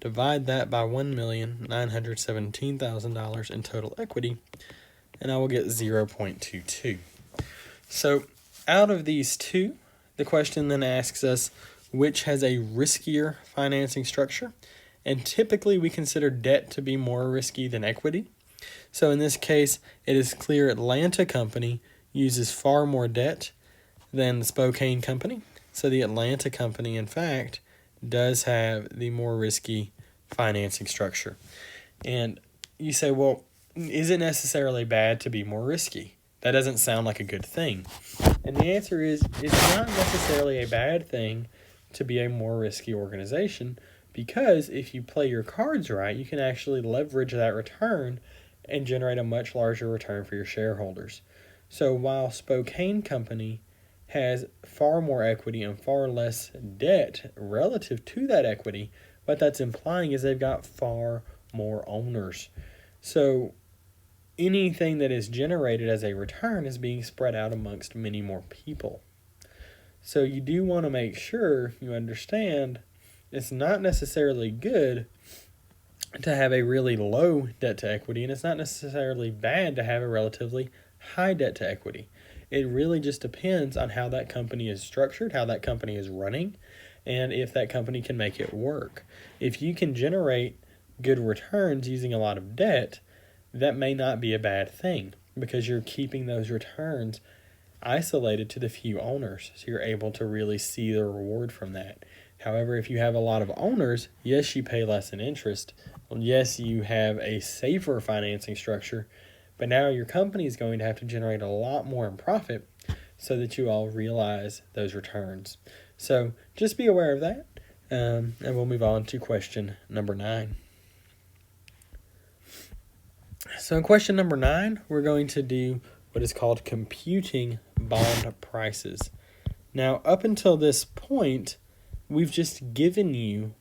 divide that by $1,917,000 in total equity, and I will get 0.22. So out of these two, the question then asks us which has a riskier financing structure, and typically we consider debt to be more risky than equity. So in this case, it is clear Atlanta company uses far more debt than the Spokane company. So the Atlanta company, in fact, does have the more risky financing structure. And you say, well, is it necessarily bad to be more risky? That doesn't sound like a good thing. And the answer is, it's not necessarily a bad thing to be a more risky organization, because if you play your cards right, you can actually leverage that return and generate a much larger return for your shareholders. So while Spokane Company has far more equity and far less debt relative to that equity, what that's implying is they've got far more owners. So anything that is generated as a return is being spread out amongst many more people. So you do want to make sure you understand it's not necessarily good to have a really low debt to equity, and it's not necessarily bad to have a relatively high debt to equity. It really just depends on how that company is structured, how that company is running, and if that company can make it work. If you can generate good returns using a lot of debt, that may not be a bad thing, because you're keeping those returns isolated to the few owners, so you're able to really see the reward from that. However, if you have a lot of owners, yes, you pay less in interest. Yes, you have a safer financing structure, but now your company is going to have to generate a lot more in profit so that you all realize those returns. So just be aware of that, and we'll move on to question number 9. So in question number 9, we're going to do what is called computing bond prices. Now, up until this point, we've just given you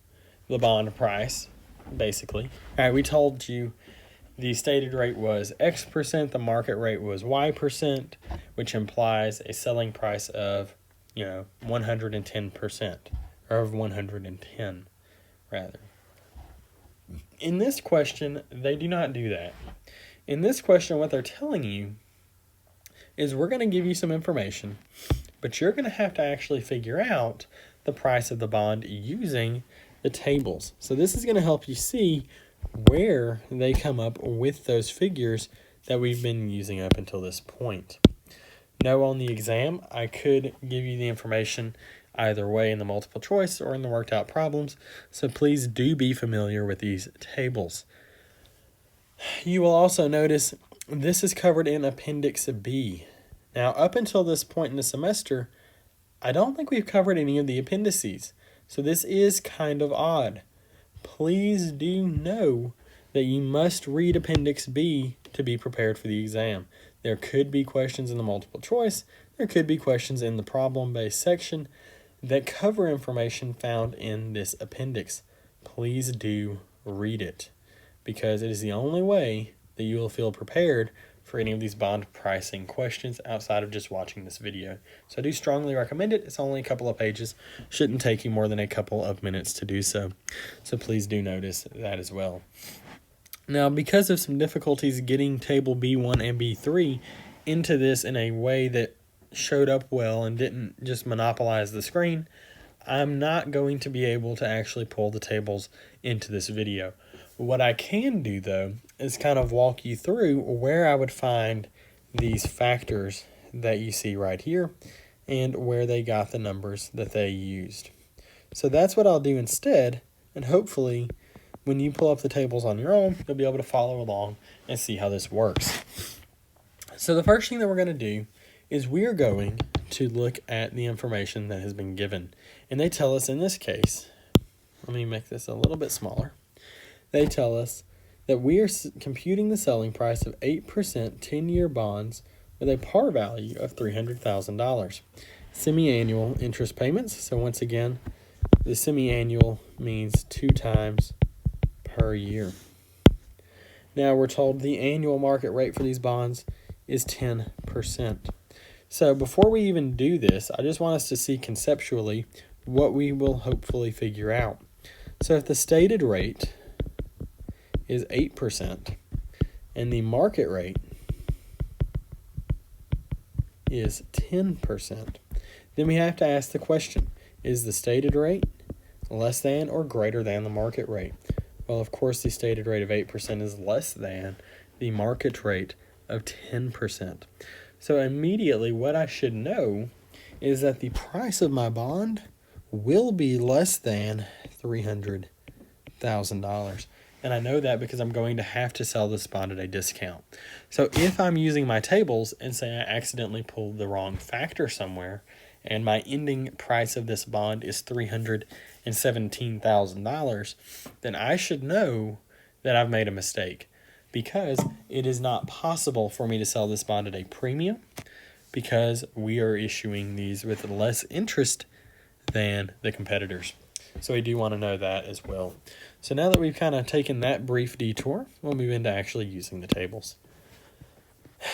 the bond price, basically. All right, we told you the stated rate was X percent, the market rate was Y percent, which implies a selling price of, 110%, or of 110, rather. In this question, they do not do that. In this question, what they're telling you is we're going to give you some information, but you're going to have to actually figure out the price of the bond using the tables. So this is going to help you see where they come up with those figures that we've been using up until this point. No, on the exam, I could give you the information either way in the multiple choice or in the worked out problems, so please do be familiar with these tables. You will also notice this is covered in Appendix B. Now, up until this point in the semester, I don't think we've covered any of the appendices, so this is kind of odd. Please do know that you must read Appendix B to be prepared for the exam. There could be questions in the multiple choice, there could be questions in the problem-based section that cover information found in this appendix. Please do read it, because it is the only way that you will feel prepared for any of these bond pricing questions outside of just watching this video. So I do strongly recommend it. It's only a couple of pages. Shouldn't take you more than a couple of minutes to do so. So please do notice that as well. Now, because of some difficulties getting table B1 and B3 into this in a way that showed up well and didn't just monopolize the screen, I'm not going to be able to actually pull the tables into this video. What I can do, though, is kind of walk you through where I would find these factors that you see right here and where they got the numbers that they used. So that's what I'll do instead, and hopefully when you pull up the tables on your own, you'll be able to follow along and see how this works. So the first thing that we're going to do is we are going to look at the information that has been given. And they tell us in this case, let me make this a little bit smaller. They tell us that we are computing the selling price of 8% 10-year bonds with a par value of $300,000. Semi-annual interest payments. So once again, the semi-annual means 2 times per year. Now we're told the annual market rate for these bonds is 10%. So before we even do this, I just want us to see conceptually what we will hopefully figure out. So if the stated rate is 8% and the market rate is 10%, then we have to ask the question, is the stated rate less than or greater than the market rate? Well, of course, the stated rate of 8% is less than the market rate of 10%. So immediately what I should know is that the price of my bond will be less than $300,000. And I know that because I'm going to have to sell this bond at a discount. So if I'm using my tables and say I accidentally pulled the wrong factor somewhere, and my ending price of this bond is $317,000, then I should know that I've made a mistake, because it is not possible for me to sell this bond at a premium, because we are issuing these with less interest than the competitors. So we do want to know that as well. So now that we've kind of taken that brief detour, we'll move into actually using the tables.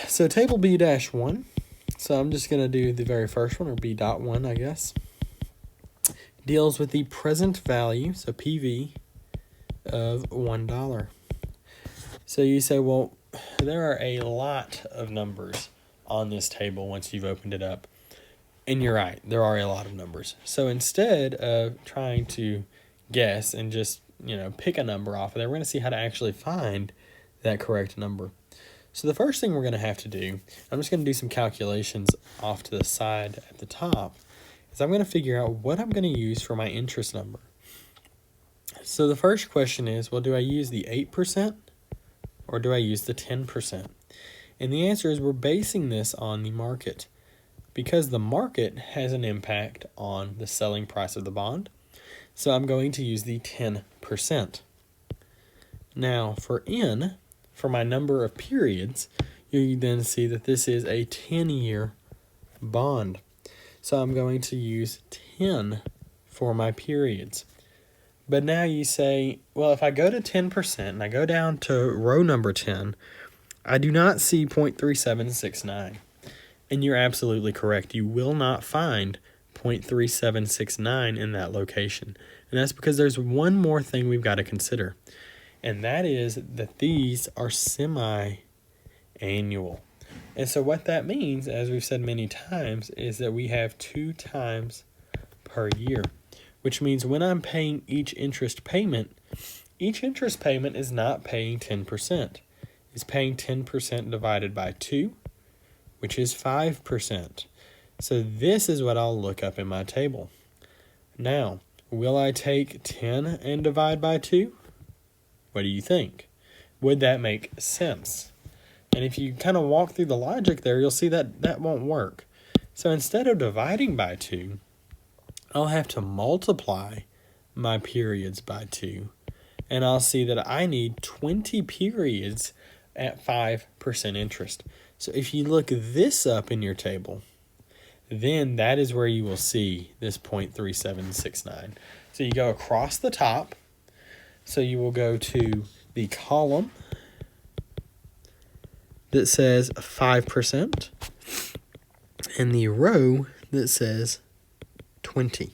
So table B-1, so I'm just going to do the very first one, or B.1, I guess, deals with the present value, so PV, of $1. So you say, well, there are a lot of numbers on this table once you've opened it up. And you're right, there are a lot of numbers. So instead of trying to guess and just, pick a number off of there, we're going to see how to actually find that correct number. So the first thing we're going to have to do, I'm just going to do some calculations off to the side at the top, is I'm going to figure out what I'm going to use for my interest number. So the first question is, well, do I use the 8% or do I use the 10%? And the answer is we're basing this on the market, because the market has an impact on the selling price of the bond. So I'm going to use the 10%. Now for N, for my number of periods, you then see that this is a 10-year bond. So I'm going to use 10 for my periods. But now you say, well, if I go to 10% and I go down to row number 10, I do not see 0.3769. And you're absolutely correct. You will not find 0.3769 in that location. And that's because there's one more thing we've got to consider. And that is that these are semi-annual. And so what that means, as we've said many times, is that we have 2 times per year, which means when I'm paying each interest payment is not paying 10%. It's paying 10% divided by 2, which is 5%. So this is what I'll look up in my table. Now, will I take 10 and divide by 2? What do you think? Would that make sense? And if you kind of walk through the logic there, you'll see that that won't work. So instead of dividing by 2, I'll have to multiply my periods by 2. And I'll see that I need 20 periods at 5% interest. So if you look this up in your table, then that is where you will see this 0.3769. So you go across the top. So you will go to the column that says 5% and the row that says 20.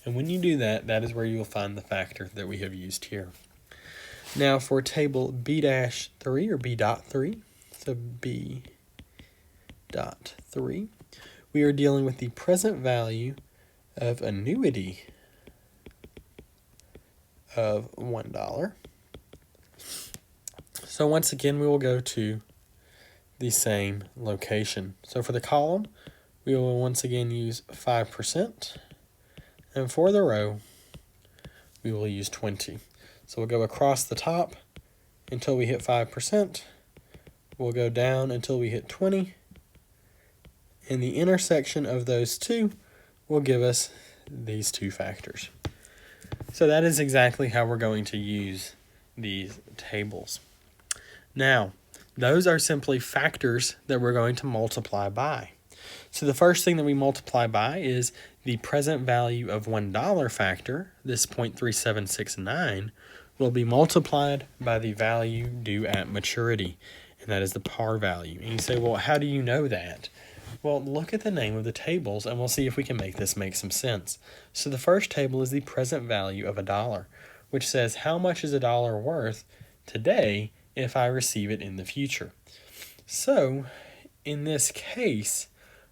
And when you do that, that is where you will find the factor that we have used here. Now for table B-3 or B.3, so B.3, we are dealing with the present value of annuity of $1. So once again, we will go to the same location. So for the column, we will once again use 5. And for the row, we will use 20. So we'll go across the top until we hit 5%. We'll go down until we hit 20. And the intersection of those two will give us these two factors. So that is exactly how we're going to use these tables. Now, those are simply factors that we're going to multiply by. So the first thing that we multiply by is the present value of $1 factor, this 0.3769, will be multiplied by the value due at maturity, and that is the par value. And you say, well, how do you know that? Well, look at the name of the tables, and we'll see if we can make this make some sense. So the first table is the present value of $1, which says how much is $1 worth today if I receive it in the future. So in this case,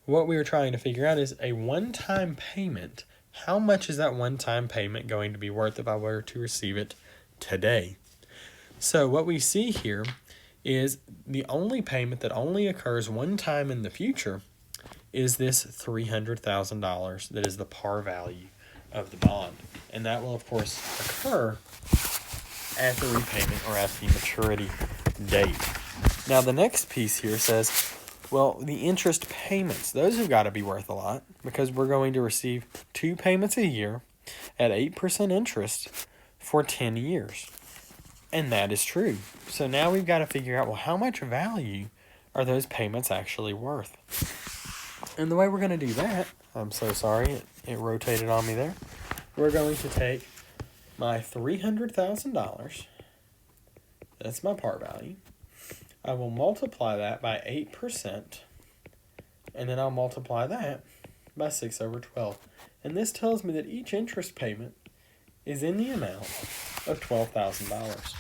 what we are trying to figure out is a one-time payment. How much is that one-time payment going to be worth if I were to receive it today? So what we see here is the only payment that only occurs one time in the future is this $300,000 that is the par value of the bond. And that will, of course, occur at the repayment or at the maturity date. Now, the next piece here says, well, the interest payments, those have got to be worth a lot because we're going to receive 2 payments a year at 8% interest for 10 years. And that is true. So now we've got to figure out, well, how much value are those payments actually worth? And the way we're going to do that, I'm so sorry, it rotated on me there. We're going to take my $300,000, that's my par value. I will multiply that by 8%, and then I'll multiply that by 6 over 12. And this tells me that each interest payment is in the amount of $12,000.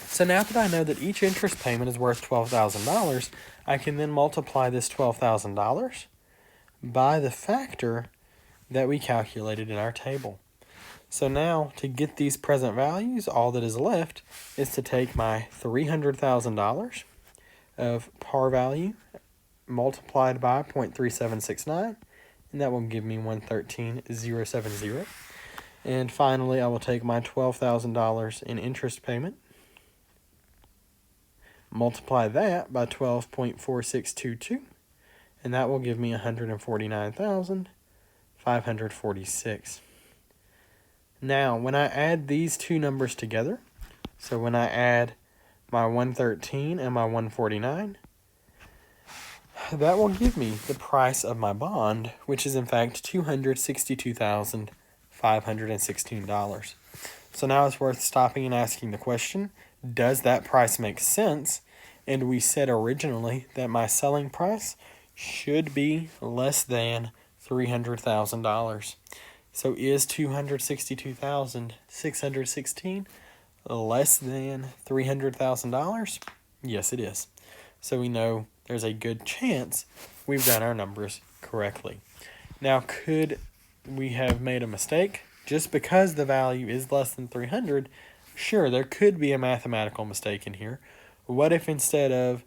So now that I know that each interest payment is worth $12,000, I can then multiply this $12,000 by the factor that we calculated in our table. So now, to get these present values, all that is left is to take my $300,000 of par value multiplied by 0.3769, and that will give me 113,070. And finally, I will take my $12,000 in interest payment, multiply that by 12.4622, and that will give me 149,546. Now, when I add these two numbers together, so when I add my 113 and my 149, that will give me the price of my bond, which is in fact $262,516. So now it's worth stopping and asking the question, does that price make sense? And we said originally that my selling price should be less than $300,000. So is $262,616 less than $300,000? Yes, it is. So we know there's a good chance we've done our numbers correctly. Now, could we have made a mistake? Just because the value is less than 300, sure, there could be a mathematical mistake in here. What if instead of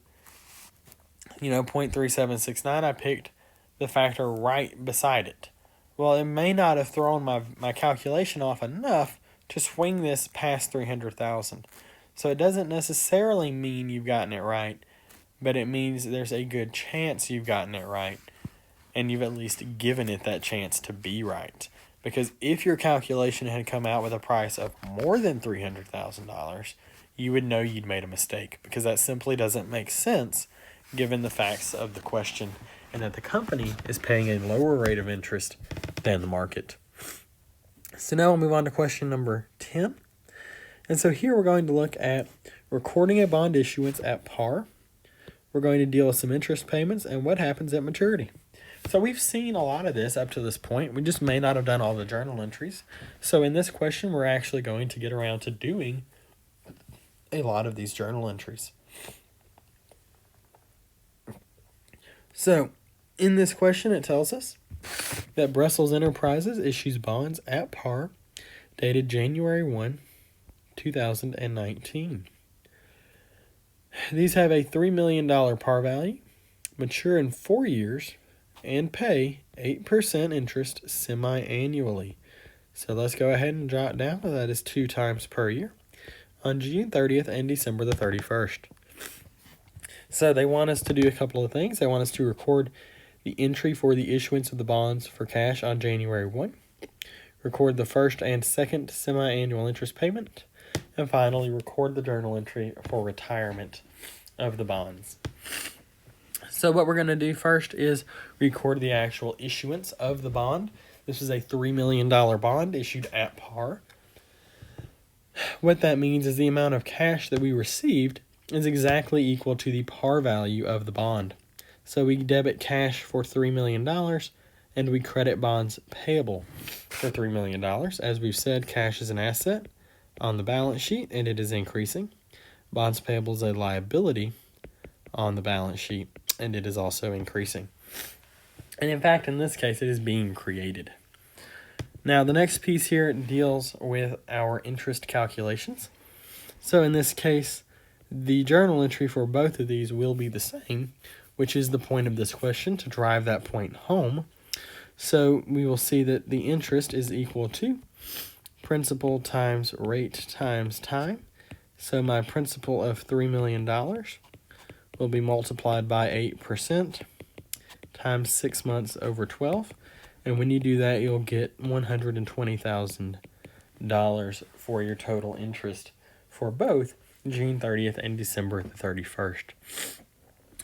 0.3769, I picked the factor right beside it? Well, it may not have thrown my calculation off enough to swing this past 300,000. So it doesn't necessarily mean you've gotten it right, but it means there's a good chance you've gotten it right, and you've at least given it that chance to be right. Because if your calculation had come out with a price of more than $300,000, you would know you'd made a mistake, because that simply doesn't make sense given the facts of the question and that the company is paying a lower rate of interest than the market. So now we'll move on to question number 10. And so here we're going to look at recording a bond issuance at par. We're going to deal with some interest payments and what happens at maturity. So we've seen a lot of this up to this point. We just may not have done all the journal entries. So in this question, we're actually going to get around to doing a lot of these journal entries. So in this question, it tells us that Brussels Enterprises issues bonds at par dated January 1, 2019. These have a $3 million par value, mature in 4 years, and pay 8% interest semi-annually. So let's go ahead and jot down that is 2 times per year on June 30th and December the 31st. So they want us to do a couple of things. They want us to record the entry for the issuance of the bonds for cash on January 1, record the first and second semi-annual interest payment, and finally record the journal entry for retirement of the bonds. So what we're going to do first is record the actual issuance of the bond. This is a $3 million bond issued at par. What that means is the amount of cash that we received is exactly equal to the par value of the bond. So we debit cash for $3 million and we credit bonds payable for $3 million. As we've said, cash is an asset on the balance sheet and it is increasing. Bonds payable is a liability on the balance sheet and it is also increasing. And in fact, in this case, it is being created. Now, the next piece here deals with our interest calculations. So in this case, the journal entry for both of these will be the same, which is the point of this question, to drive that point home. So we will see that the interest is equal to principal times rate times time. So my principal of $3 million will be multiplied by 8% times 6 months over 12. And when you do that, you'll get $120,000 for your total interest for both June 30th and December the 31st.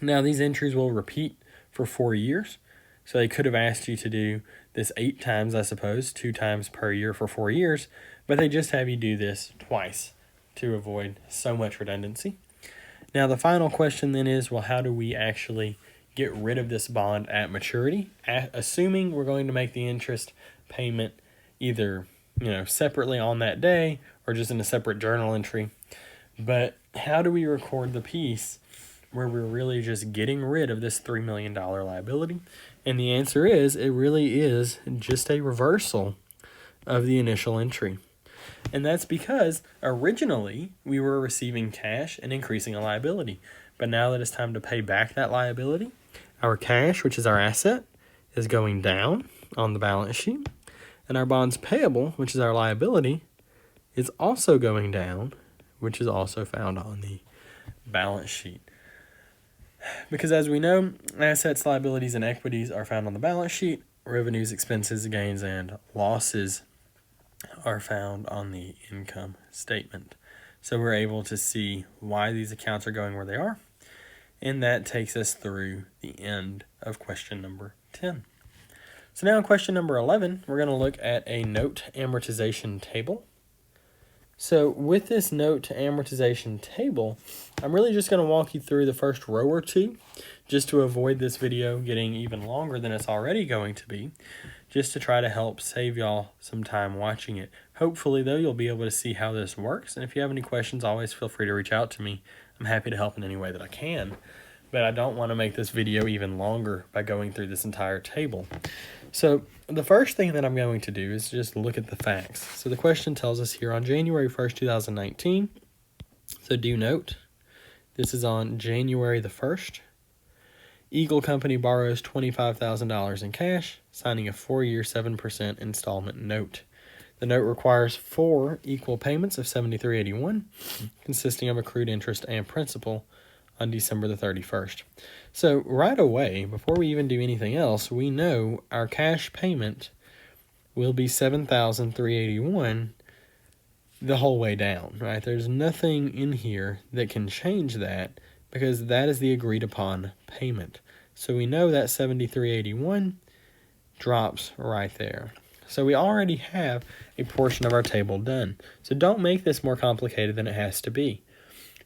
Now, these entries will repeat for 4 years. So they could have asked you to do this 8 times, I suppose, 2 times per year for 4 years, but they just have you do this twice to avoid so much redundancy. Now, the final question then is, well, how do we actually get rid of this bond at maturity, assuming we're going to make the interest payment either, separately on that day or just in a separate journal entry. But how do we record the piece where we're really just getting rid of this $3 million liability? And the answer is, it really is just a reversal of the initial entry. And that's because originally we were receiving cash and increasing a liability. But now that it's time to pay back that liability, our cash, which is our asset, is going down on the balance sheet. And our bonds payable, which is our liability, is also going down, which is also found on the balance sheet. Because as we know, assets, liabilities, and equities are found on the balance sheet. Revenues, expenses, gains, and losses are found on the income statement. So we're able to see why these accounts are going where they are. And that takes us through the end of question number 10. So now in question number 11, we're going to look at a note amortization table. So with this note to amortization table, I'm really just going to walk you through the first row or two, just to avoid this video getting even longer than it's already going to be, just to try to help save y'all some time watching it. Hopefully, though, you'll be able to see how this works. And if you have any questions, always feel free to reach out to me. I'm happy to help in any way that I can. But I don't want to make this video even longer by going through this entire table. So the first thing that I'm going to do is just look at the facts. So the question tells us here on January 1st, 2019. So do note, this is on January the 1st. Eagle Company borrows $25,000 in cash, signing a 4-year 7% installment note. The note requires 4 equal payments of $73.81, consisting of accrued interest and principal on December the 31st. So right away, before we even do anything else, we know our cash payment will be $7,381 the whole way down, right? There's nothing in here that can change that because that is the agreed upon payment. So we know that $73.81 drops right there. So we already have a portion of our table done. So don't make this more complicated than it has to be.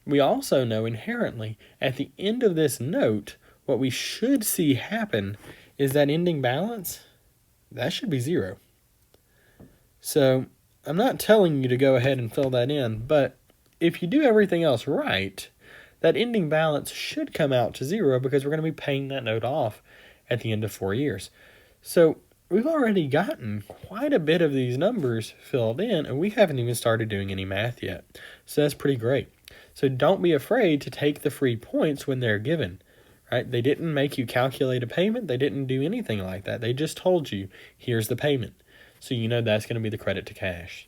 We also know inherently at the end of this note, what we should see happen is that ending balance, that should be 0. So I'm not telling you to go ahead and fill that in, but if you do everything else right, that ending balance should come out to 0 because we're going to be paying that note off at the end of 4 years. So we've already gotten quite a bit of these numbers filled in, and we haven't even started doing any math yet. So that's pretty great. So don't be afraid to take the free points when they're given, right? They didn't make you calculate a payment. They didn't do anything like that. They just told you, here's the payment. So you know that's going to be the credit to cash.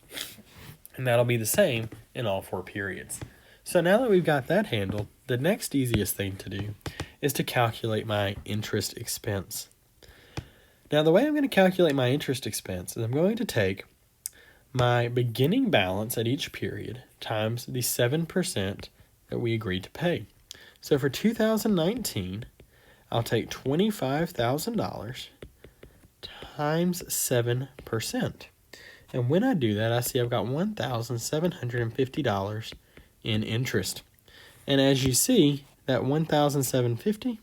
And that'll be the same in all 4 periods. So now that we've got that handled, the next easiest thing to do is to calculate my interest expense. Now the way I'm going to calculate my interest expense is I'm going to take my beginning balance at each period times the 7% that we agreed to pay. So for 2019, I'll take $25,000 times 7%. And when I do that, I see I've got $1,750 in interest. And as you see, that $1,750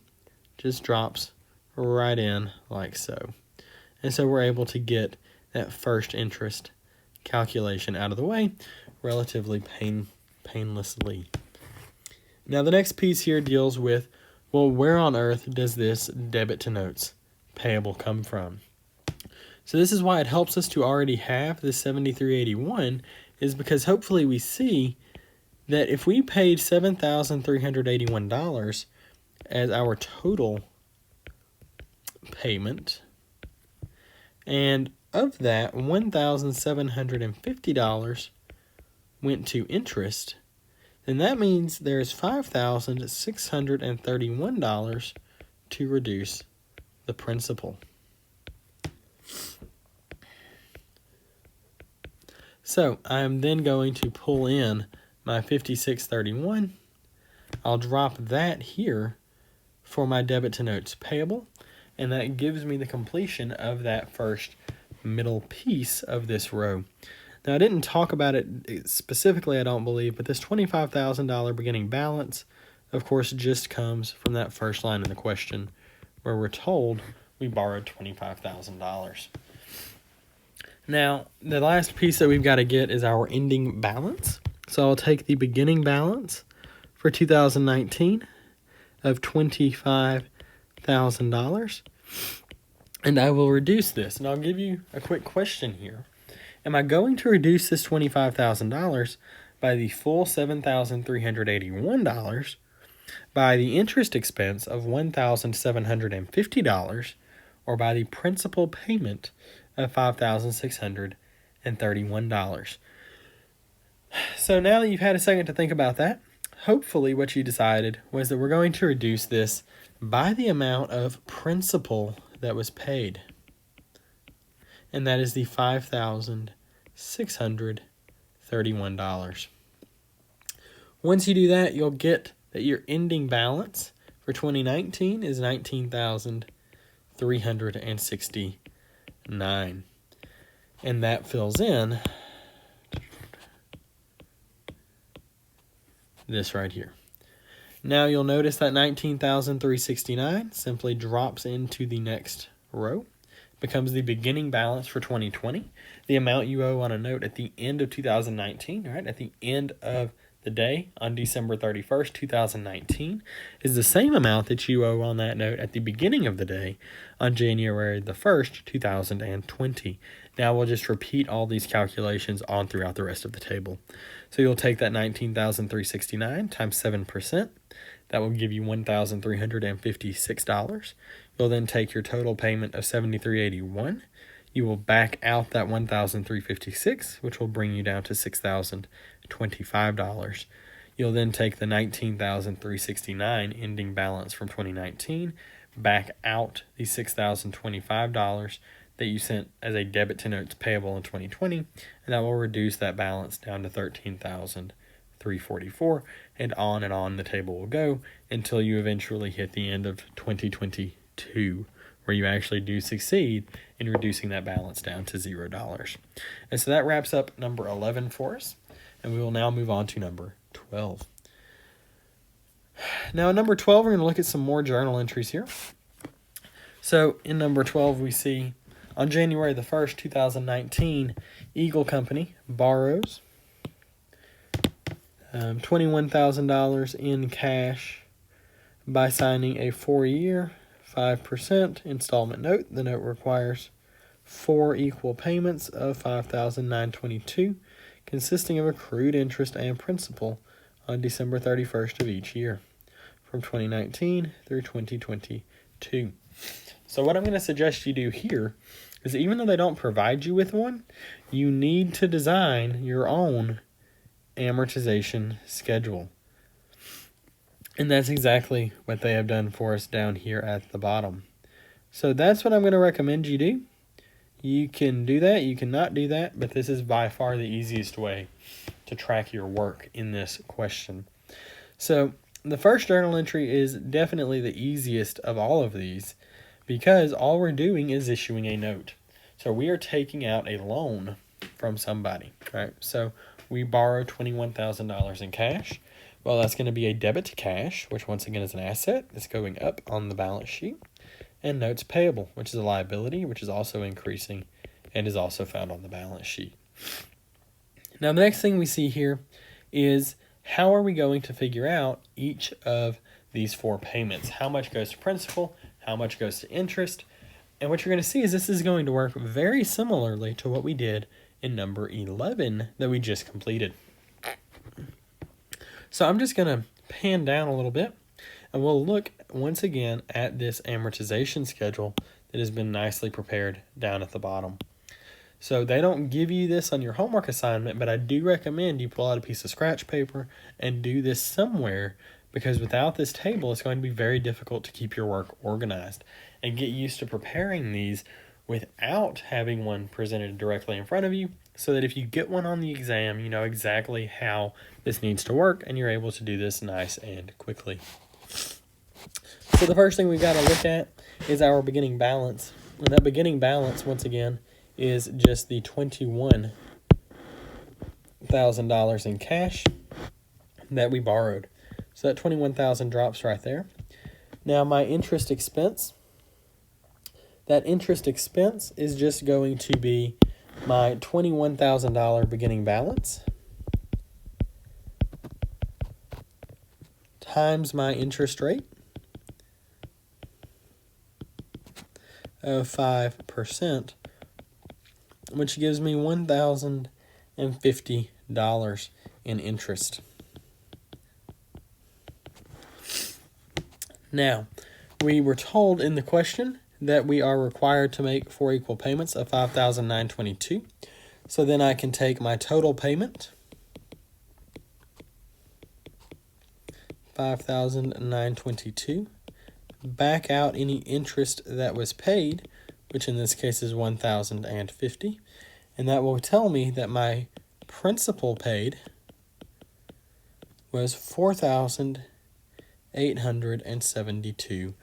just drops right in like so. And so we're able to get that first interest calculation out of the way relatively painlessly. Now the next piece here deals with, well, where on earth does this debit to notes payable come from? So this is why it helps us to already have this $73.81, is because hopefully we see that if we paid $7,381 as our total payment, And of that, $1,750 went to interest, then that means there's $5,631 to reduce the principal. So I'm then going to pull in my $5,631. I'll drop that here for my debit to notes payable, and that gives me the completion of that first middle piece of this row. Now, I didn't talk about it specifically, I don't believe, but this $25,000 beginning balance, of course, just comes from that first line in the question where we're told we borrowed $25,000. Now, the last piece that we've got to get is our ending balance. So I'll take the beginning balance for 2019 of $25,000, and I will reduce this. And I'll give you a quick question here. Am I going to reduce this $25,000 by the full $7,381, by the interest expense of $1,750, or by the principal payment of $5,631? So now that you've had a second to think about that, hopefully what you decided was that we're going to reduce this by the amount of principal that was paid, and that is the $5,631. Once you do that, you'll get that your ending balance for 2019 is $19,369, and that fills in this right here. Now you'll notice that $19,369 simply drops into the next row, becomes the beginning balance for 2020, the amount you owe on a note at the end of 2019, right? At the end of the day on December 31st, 2019, is the same amount that you owe on that note at the beginning of the day on January the 1st, 2020. Now we'll just repeat all these calculations on throughout the rest of the table. So you'll take that $19,369 times 7%. That will give you $1,356. You'll then take your total payment of $7,381. You will back out that $1,356, which will bring you down to $6,025. You'll then take the $19,369 ending balance from 2019, back out the $6,025 that you sent as a debit to notes payable in 2020, and that will reduce that balance down to $13,344, and on the table will go until you eventually hit the end of 2022, where you actually do succeed in reducing that balance down to $0. And so that wraps up number 11 for us, and we will now move on to number 12. Now, in number 12, we're going to look at some more journal entries here. So in number 12, we see on January the 1st, 2019, Eagle Company borrows $21,000 in cash by signing a 4-year, 5% installment note. The note requires 4 equal payments of $5,922, consisting of accrued interest and principal on December 31st of each year, from 2019 through 2022. So what I'm going to suggest you do here is, even though they don't provide you with one, you need to design your own amortization schedule. And that's exactly what they have done for us down here at the bottom. So that's what I'm going to recommend you do. You can do that, you cannot do that, but this is by far the easiest way to track your work in this question. So the first journal entry is definitely the easiest of all of these, because all we're doing is issuing a note. So we are taking out a loan from somebody, right? So we borrow $21,000 in cash. Well, that's going to be a debit to cash, which once again is an asset. It's going up on the balance sheet. And notes payable, which is a liability, which is also increasing and is also found on the balance sheet. Now, the next thing we see here is, how are we going to figure out each of these 4 payments? How much goes to principal? How much goes to interest? And what you're going to see is this is going to work very similarly to what we did in number 11 that we just completed. So I'm just going to pan down a little bit, and we'll look once again at this amortization schedule that has been nicely prepared down at the bottom. So they don't give you this on your homework assignment, but I do recommend you pull out a piece of scratch paper and do this somewhere, because without this table, it's going to be very difficult to keep your work organized and get used to preparing these without having one presented directly in front of you, so that if you get one on the exam, you know exactly how this needs to work and you're able to do this nice and quickly. So the first thing we've got to look at is our beginning balance. And that beginning balance, once again, is just the $21,000 in cash that we borrowed. So that $21,000 drops right there. Now my interest expense, that interest expense is just going to be my $21,000 beginning balance times my interest rate of 5%, which gives me $1,050 in interest. Now, we were told in the question that we are required to make 4 equal payments of $5,922. So then I can take my total payment, $5,922, back out any interest that was paid, which in this case is $1,050, and that will tell me that my principal paid was $4,872.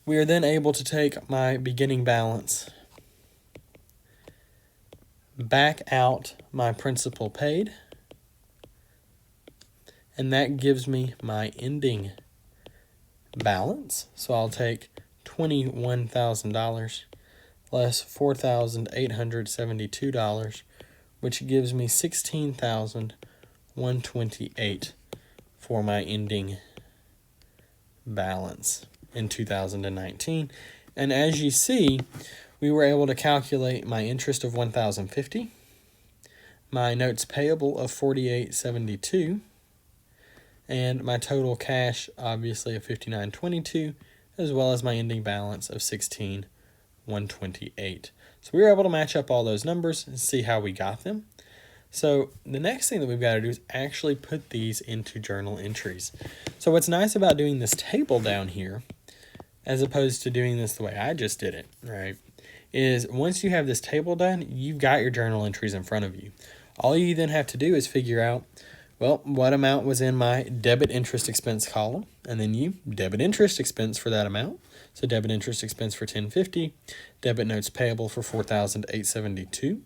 We are then able to take my beginning balance, back out my principal paid, and that gives me my ending balance. So I'll take $21,000 less $4,872, which gives me $16,128 for my ending balance in 2019. And as you see, we were able to calculate my interest of $1,050, my notes payable of $4,872, and my total cash, obviously, of $5,922, as well as my ending balance of $16,128. So we were able to match up all those numbers and see how we got them. So the next thing that we've got to do is actually put these into journal entries. So what's nice about doing this table down here, as opposed to doing this the way I just did it, right, is once you have this table done, you've got your journal entries in front of you. All you then have to do is figure out, well, what amount was in my debit interest expense column, and then you debit interest expense for that amount. So debit interest expense for $1,050, debit notes payable for $4,872,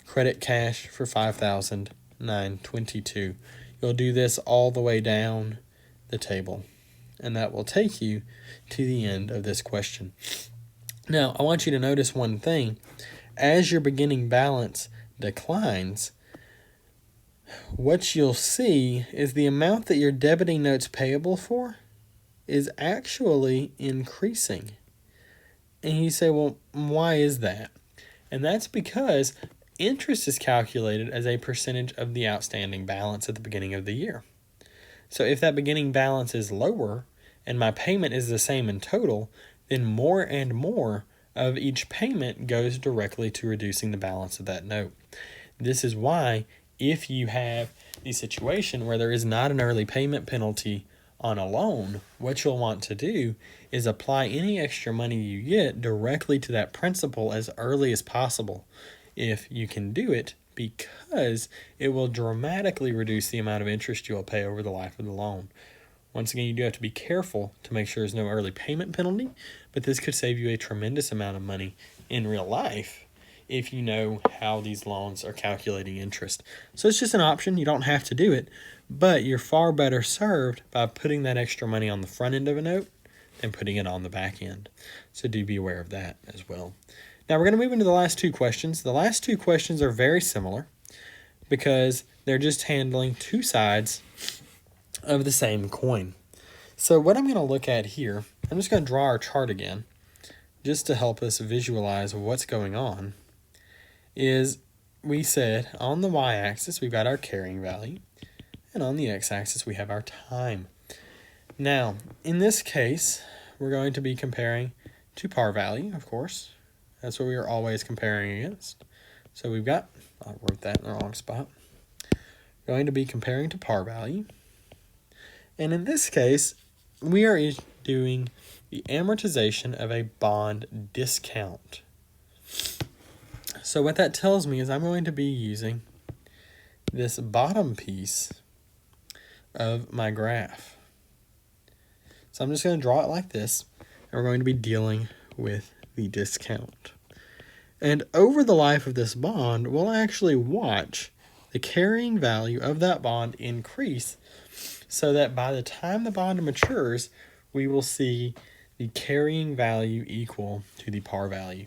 credit cash for $5,922. You'll do this all the way down the table, and that will take you to the end of this question. Now, I want you to notice one thing. As your beginning balance declines, what you'll see is the amount that you're debiting notes payable for is actually increasing. And you say, well, why is that? And that's because interest is calculated as a percentage of the outstanding balance at the beginning of the year. So if that beginning balance is lower and my payment is the same in total, then more and more of each payment goes directly to reducing the balance of that note. This is why if you have the situation where there is not an early payment penalty on a loan, what you'll want to do is apply any extra money you get directly to that principal as early as possible, if you can do it, because it will dramatically reduce the amount of interest you'll pay over the life of the loan. Once again, you do have to be careful to make sure there's no early payment penalty, but this could save you a tremendous amount of money in real life if you know how these loans are calculating interest. So it's just an option. You don't have to do it, but you're far better served by putting that extra money on the front end of a note than putting it on the back end. So do be aware of that as well. Now we're going to move into the last two questions. The last two questions are very similar because they're just handling two sides of the same coin. So what I'm going to look at here, I'm just going to draw our chart again just to help us visualize what's going on, is we said on the y-axis we've got our carrying value, and on the x-axis we have our time. Now, in this case, we're going to be comparing to par value, of course. That's what we are always comparing against. So we've got, I wrote that in the wrong spot. Going to be comparing to par value. And in this case, we are doing the amortization of a bond discount. So what that tells me is I'm going to be using this bottom piece of my graph. So I'm just going to draw it like this, and we're going to be dealing with the discount. And over the life of this bond, we'll actually watch the carrying value of that bond increase so that by the time the bond matures, we will see the carrying value equal to the par value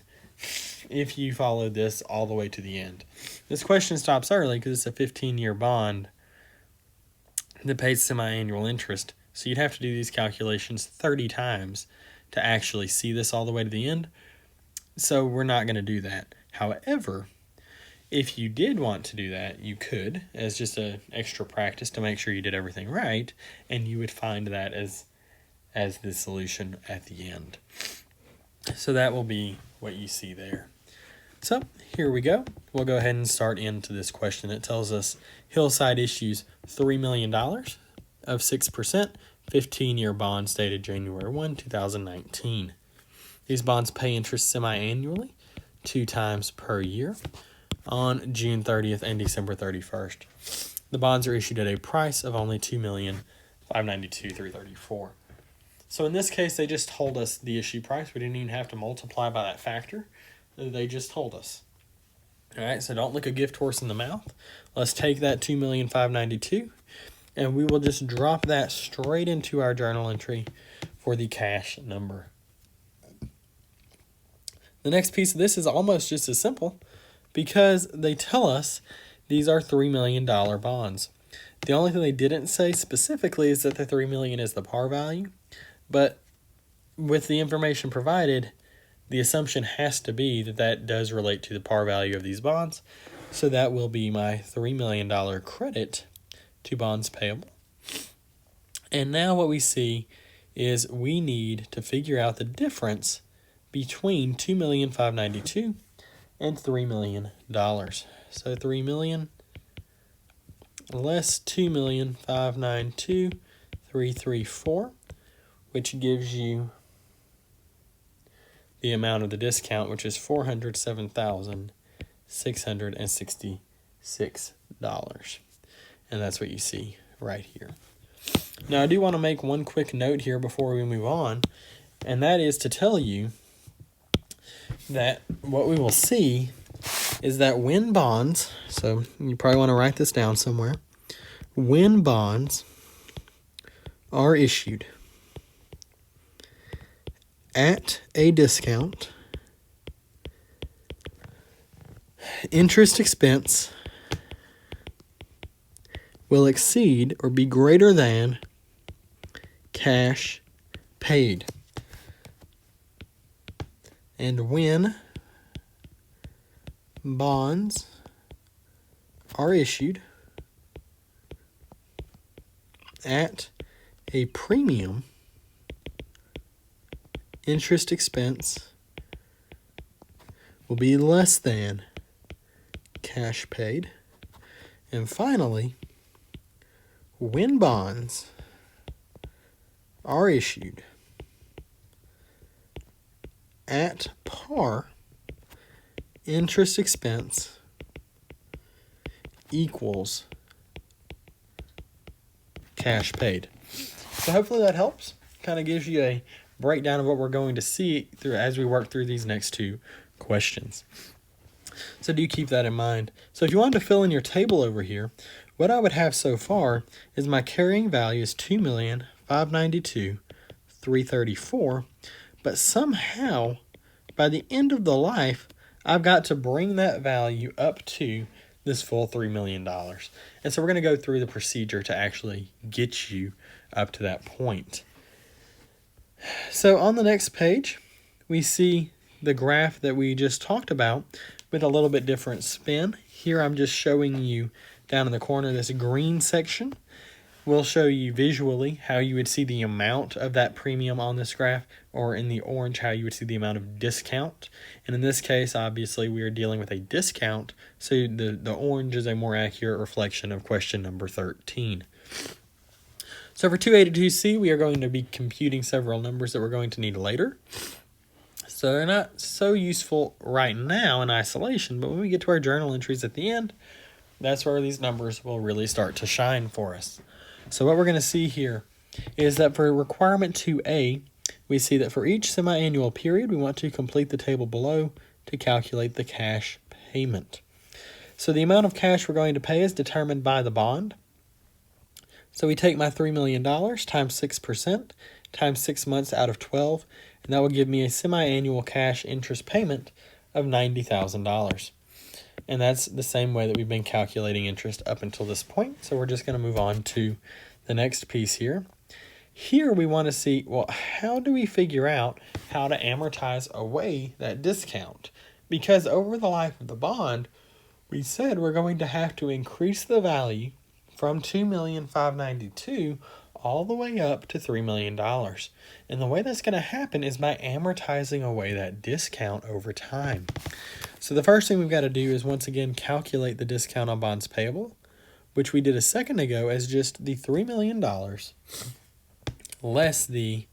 if you follow this all the way to the end. This question stops early because it's a 15-year bond that pays semi-annual interest. So you'd have to do these calculations 30 times to actually see this all the way to the end. So we're not going to do that. However, if you did want to do that, you could, as just an extra practice to make sure you did everything right, and you would find that as the solution at the end. So that will be what you see there. So here we go. We'll go ahead and start into this question. It tells us Hillside issues $3 million of 6%, 15-year bonds dated January 1, 2019. These bonds pay interest semi-annually, 2 times per year, on June 30th and December 31st. The bonds are issued at a price of only $2,592,334. So in this case, they just told us the issue price. We didn't even have to multiply by that factor. They just told us. All right, so don't look a gift horse in the mouth. Let's take that $2,592,000, and we will just drop that straight into our journal entry for the cash number. The next piece of this is almost just as simple because they tell us these are $3 million bonds. The only thing they didn't say specifically is that the $3 million is the par value, but with the information provided, the assumption has to be that that does relate to the par value of these bonds. So that will be my $3 million credit to bonds payable. And now what we see is we need to figure out the difference between $2,592,000 and $3 million. So $3 million less $2,592,334, which gives you the amount of the discount, which is $407,666. And that's what you see right here. Now, I do want to make one quick note here before we move on, and that is to tell you that what we will see is that when bonds, so you probably want to write this down somewhere, when bonds are issued at a discount, interest expense will exceed or be greater than cash paid. And when bonds are issued at a premium, interest expense will be less than cash paid. And finally, when bonds are issued at par, interest expense equals cash paid. So hopefully that helps. Kind of gives you a breakdown of what we're going to see through as we work through these next two questions. So do keep that in mind. So if you wanted to fill in your table over here, what I would have so far is my carrying value is $2,592,334, but somehow by the end of the life, I've got to bring that value up to this full $3 million. And so we're going to go through the procedure to actually get you up to that point. So on the next page, we see the graph that we just talked about with a little bit different spin. Here I'm just showing you down in the corner this green section we'll show you visually how you would see the amount of that premium on this graph, or in the orange, how you would see the amount of discount. And in this case, obviously, we are dealing with a discount, so the orange is a more accurate reflection of question number 13. So for 2A to 2C, we are going to be computing several numbers that we're going to need later. So they're not so useful right now in isolation, but when we get to our journal entries at the end, that's where these numbers will really start to shine for us. So what we're going to see here is that for requirement 2A, we see that for each semi-annual period, we want to complete the table below to calculate the cash payment. So the amount of cash we're going to pay is determined by the bond. So we take my $3 million times 6% times 6 months out of 12, and that will give me a semi-annual cash interest payment of $90,000. And that's the same way that we've been calculating interest up until this point. So we're just going to move on to the next piece here. Here we want to see, well, how do we figure out how to amortize away that discount? Because over the life of the bond, we said we're going to have to increase the value from $2,592,000 all the way up to $3 million. And the way that's going to happen is by amortizing away that discount over time. So the first thing we've got to do is once again calculate the discount on bonds payable, which we did a second ago as just the $3 million less the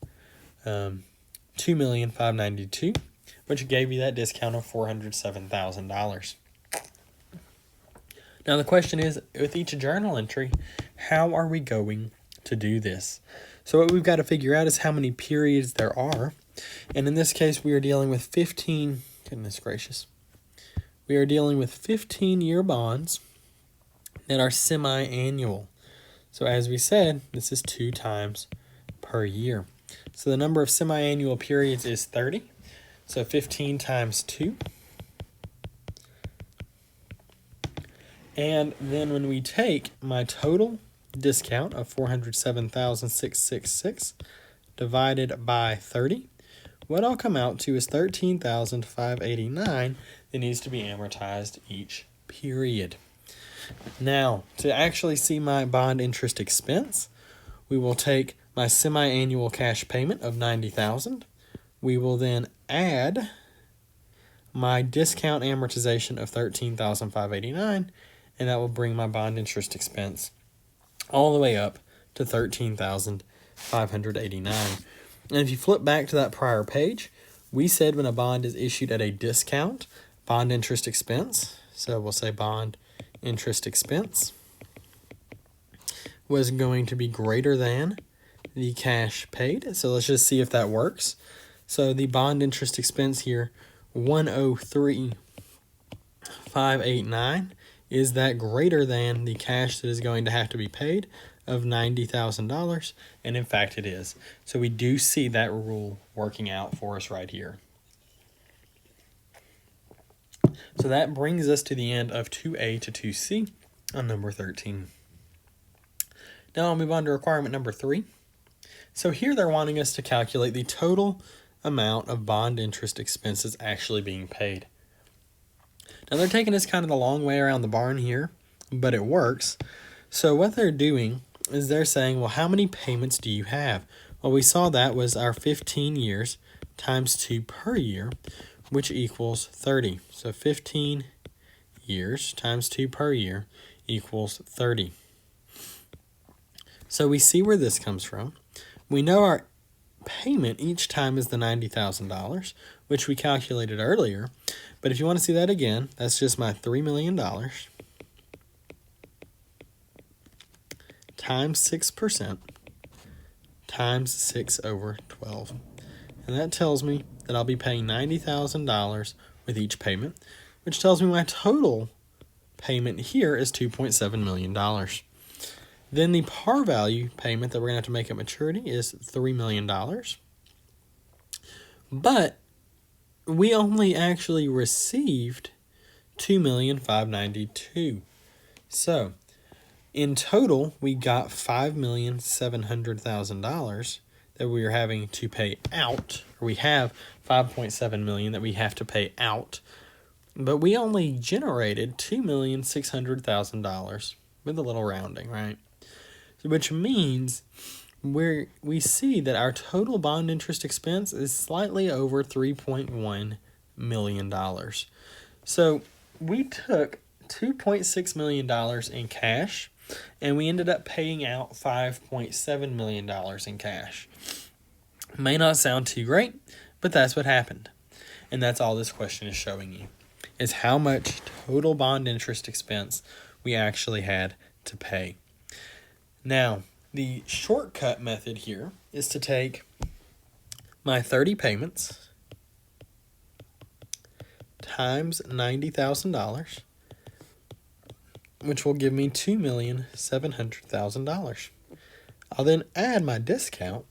$2,592,000, which gave you that discount of $407,000. Now the question is, with each journal entry, how are we going to do this? So what we've got to figure out is how many periods there are. And in this case, we are dealing with 15, goodness gracious. We are dealing with 15-year bonds that are semi-annual. So as we said, this is 2 times per year. So the number of semi-annual periods is 30. So 15 times 2. And then when we take my total discount of $407,666 divided by 30, what I'll come out to is $13,589 that needs to be amortized each period. Now, to actually see my bond interest expense, we will take my semi-annual cash payment of $90,000. We will then add my discount amortization of $13,589, and that will bring my bond interest expense all the way up to $13,589. And if you flip back to that prior page, we said when a bond is issued at a discount, bond interest expense, so we'll say bond interest expense, was going to be greater than the cash paid. So let's just see if that works. So the bond interest expense here, $103,589, is that greater than the cash that is going to have to be paid of $90,000? And in fact it is. So we do see that rule working out for us right here. So that brings us to the end of 2A to 2C on number 13. Now I'll move on to requirement number 3. So here they're wanting us to calculate the total amount of bond interest expenses actually being paid. Now they're taking us kind of the long way around the barn here, but it works. So what they're doing is they're saying, well, how many payments do you have? Well, we saw that was our 15 years times 2 per year, which equals 30. So 15 years times 2 per year equals 30. So we see where this comes from. We know our payment each time is the $90,000, which we calculated earlier. But if you want to see that again, that's just my $3 million times 6% times 6 over 12. And that tells me that I'll be paying $90,000 with each payment, which tells me my total payment here is $2.7 million. Then the par value payment that we're going to have to make at maturity is $3 million. But we only actually received $2,592,000. So in total, we got $5,700,000 that we are having to pay out, or we have $5.7 million that we have to pay out, but we only generated $2,600,000 with a little rounding, right? which means we see that our total bond interest expense is slightly over $3.1 million. So we took $2.6 million in cash, and we ended up paying out $5.7 million in cash. May not sound too great, but that's what happened. And that's all this question is showing you, is how much total bond interest expense we actually had to pay. Now, the shortcut method here is to take my 30 payments times $90,000, which will give me $2,700,000. I'll then add my discount,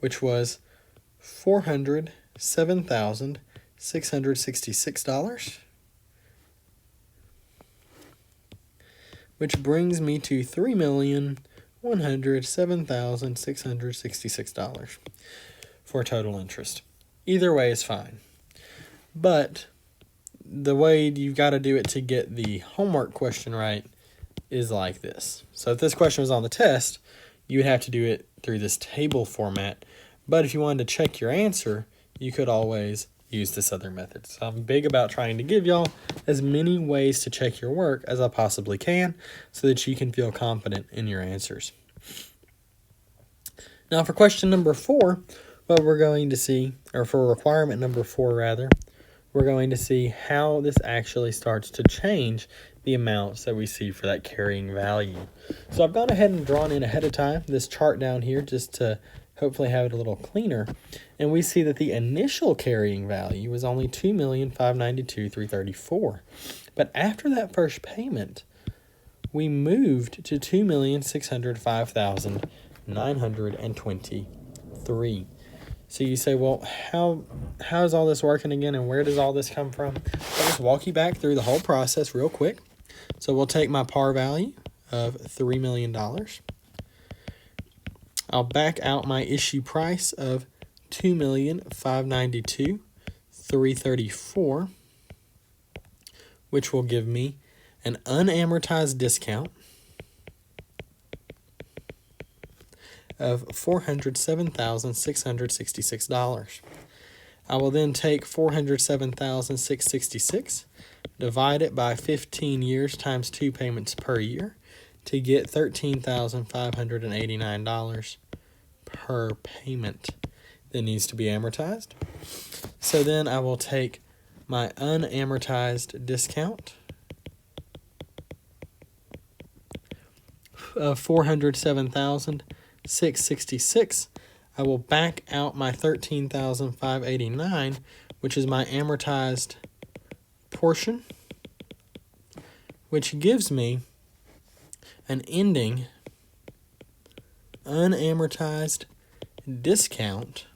which was $407,666, which brings me to $3,107,666 for total interest. Either way is fine. But the way you've got to do it to get the homework question right is like this. So if this question was on the test, you would have to do it through this table format. But if you wanted to check your answer, you could always use this other method. So I'm big about trying to give y'all as many ways to check your work as I possibly can so that you can feel confident in your answers. Now for question number 4, what we're going to see, or for requirement number 4 rather, we're going to see how this actually starts to change the amounts that we see for that carrying value. So I've gone ahead and drawn in ahead of time this chart down here just to hopefully have it a little cleaner. And we see that the initial carrying value was only $2,592,334. But after that first payment, we moved to $2,605,923. So you say, well, how is all this working again, and where does all this come from? I'll just walk you back through the whole process real quick. So we'll take my par value of $3 million. I'll back out my issue price of $2,592,334, which will give me an unamortized discount of $407,666. I will then take $407,666, divide it by 15 years times 2 payments per year to get $13,589 per payment that needs to be amortized. So then I will take my unamortized discount of $407,666. I will back out my $13,589, which is my amortized portion, which gives me an ending unamortized discount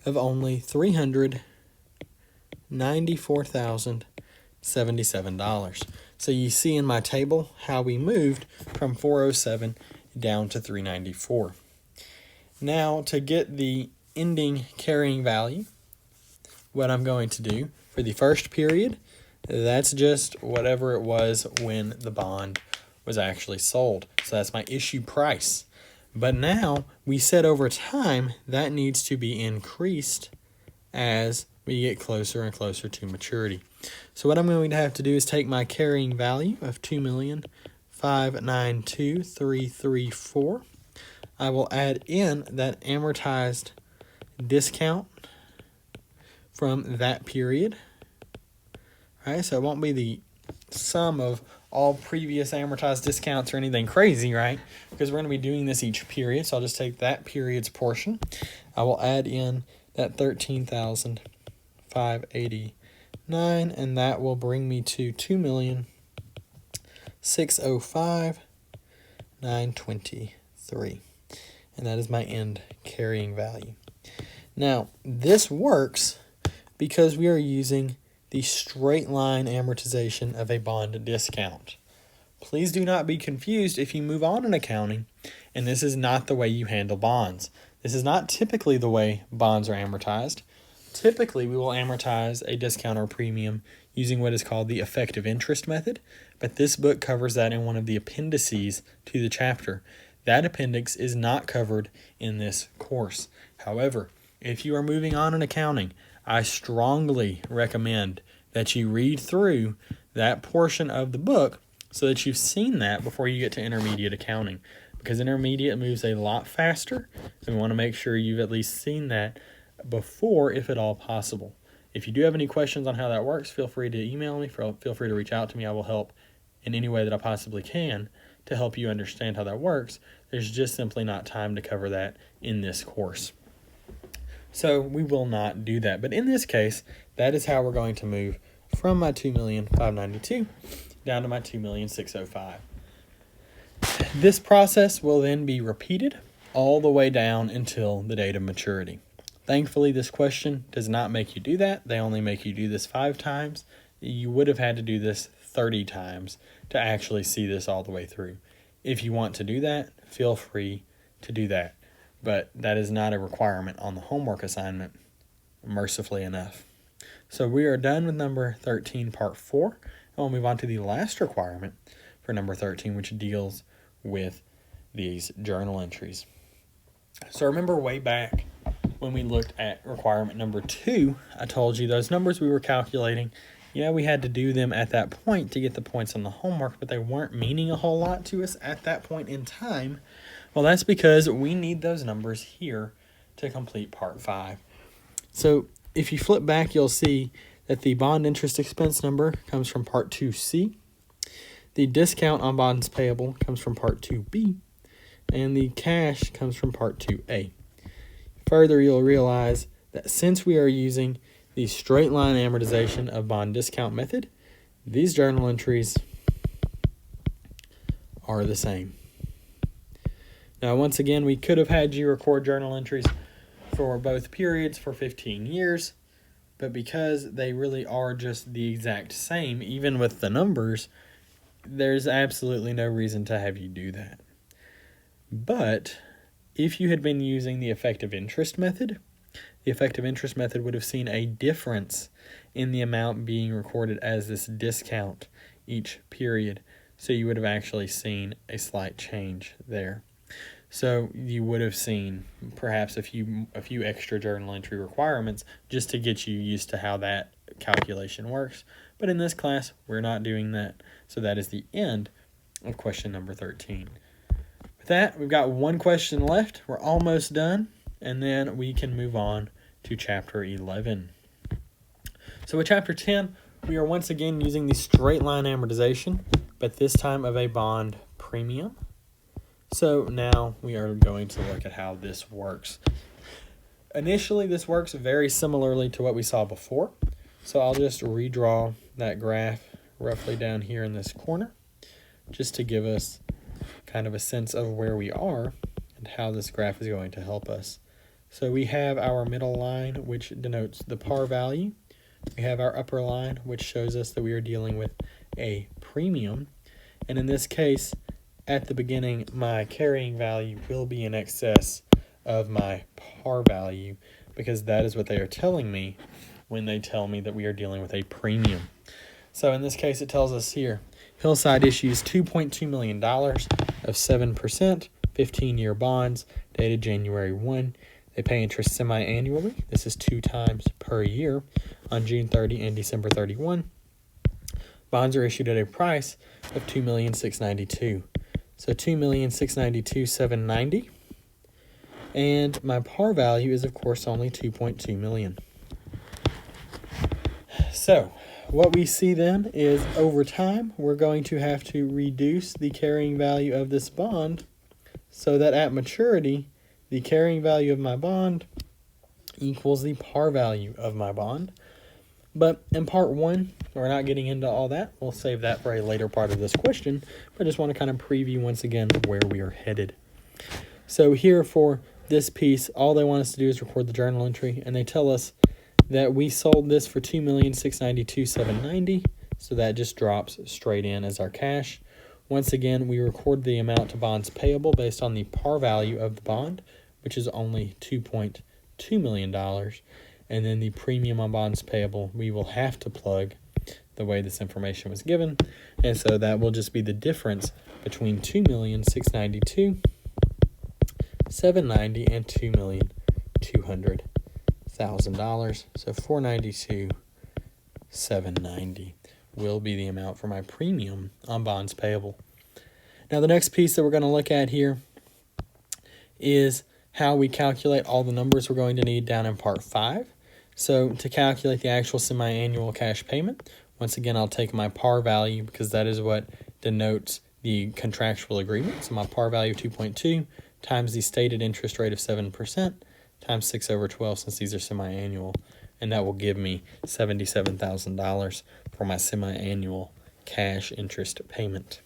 of only $394,077. So you see in my table how we moved from 407 down to 394. Now to get the ending carrying value, what I'm going to do for the first period, that's just whatever it was when the bond was actually sold. So that's my issue price. But now we said over time that needs to be increased as we get closer and closer to maturity. So what I'm going to have to do is take my carrying value of $2,592,334. I will add in that amortized discount from that period. All right, so it won't be the sum of all previous amortized discounts or anything crazy, right? Because we're going to be doing this each period. So I'll just take that period's portion. I will add in that $13,589, and that will bring me to $2,605,923. And that is my end carrying value. Now, this works because we are using the straight line amortization of a bond discount. Please do not be confused if you move on in accounting and this is not the way you handle bonds. This is not typically the way bonds are amortized. Typically, we will amortize a discount or premium using what is called the effective interest method, but this book covers that in one of the appendices to the chapter. That appendix is not covered in this course. However, if you are moving on in accounting, I strongly recommend that you read through that portion of the book so that you've seen that before you get to intermediate accounting, because intermediate moves a lot faster, and we want to make sure you've at least seen that before, if at all possible. If you do have any questions on how that works, feel free to email me, feel free to reach out to me. I will help in any way that I possibly can to help you understand how that works. There's just simply not time to cover that in this course. So we will not do that. But in this case, that is how we're going to move from my $2,592,000 down to my $2,605,000. This process will then be repeated all the way down until the date of maturity. Thankfully, this question does not make you do that. They only make you do this 5 times. You would have had to do this 30 times to actually see this all the way through. If you want to do that, feel free to do that. But that is not a requirement on the homework assignment, mercifully enough. So we are done with number 13, part 4. And we'll move on to the last requirement for number 13, which deals with these journal entries. So remember way back when we looked at requirement number 2, I told you those numbers we were calculating, yeah, we had to do them at that point to get the points on the homework, but they weren't meaning a whole lot to us at that point in time. Well, that's because we need those numbers here to complete part 5. So if you flip back, you'll see that the bond interest expense number comes from part 2C. The discount on bonds payable comes from part 2B. And the cash comes from part 2A. Further, you'll realize that since we are using the straight line amortization of bond discount method, these journal entries are the same. Now, once again, we could have had you record journal entries for both periods for 15 years, but because they really are just the exact same, even with the numbers, there's absolutely no reason to have you do that. But if you had been using the effective interest method, the effective interest method would have seen a difference in the amount being recorded as this discount each period. So you would have actually seen a slight change there. So you would have seen perhaps a few extra journal entry requirements just to get you used to how that calculation works. But in this class, we're not doing that. So that is the end of question number 13. With that, we've got one question left. We're almost done, and then we can move on to chapter 11. So with chapter 10, we are once again using the straight line amortization, but this time of a bond premium. So now we are going to look at how this works. Initially, this works very similarly to what we saw before. So I'll just redraw that graph roughly down here in this corner, just to give us kind of a sense of where we are and how this graph is going to help us. So we have our middle line, which denotes the par value. We have our upper line, which shows us that we are dealing with a premium. And in this case, at the beginning, my carrying value will be in excess of my par value, because that is what they are telling me when they tell me that we are dealing with a premium. So in this case, it tells us here, Hillside issues $2.2 million of 7%, 15-year bonds dated January 1. They pay interest semi-annually. This is 2 times per year on June 30 and December 31. Bonds are issued at a price of $2,692,000. So $2,692,790. And my par value is, of course, only $2.2 million. So what we see then is over time, we're going to have to reduce the carrying value of this bond so that at maturity, the carrying value of my bond equals the par value of my bond. But in part 1, we're not getting into all that. We'll save that for a later part of this question. But I just want to kind of preview once again where we are headed. So here for this piece, all they want us to do is record the journal entry. And they tell us that we sold this for $2,692,790. So that just drops straight in as our cash. Once again, we record the amount to bonds payable based on the par value of the bond, which is only $2.2 million. And then the premium on bonds payable, we will have to plug the way this information was given. And so that will just be the difference between $2,692,790 and $2,200,000. So $492,790 will be the amount for my premium on bonds payable. Now the next piece that we're going to look at here is how we calculate all the numbers we're going to need down in part 5. So to calculate the actual semi-annual cash payment, once again I'll take my par value because that is what denotes the contractual agreement. So my par value of 2.2 times the stated interest rate of 7% times 6 over 12 since these are semi-annual, and that will give me $77,000 for my semi-annual cash interest payment.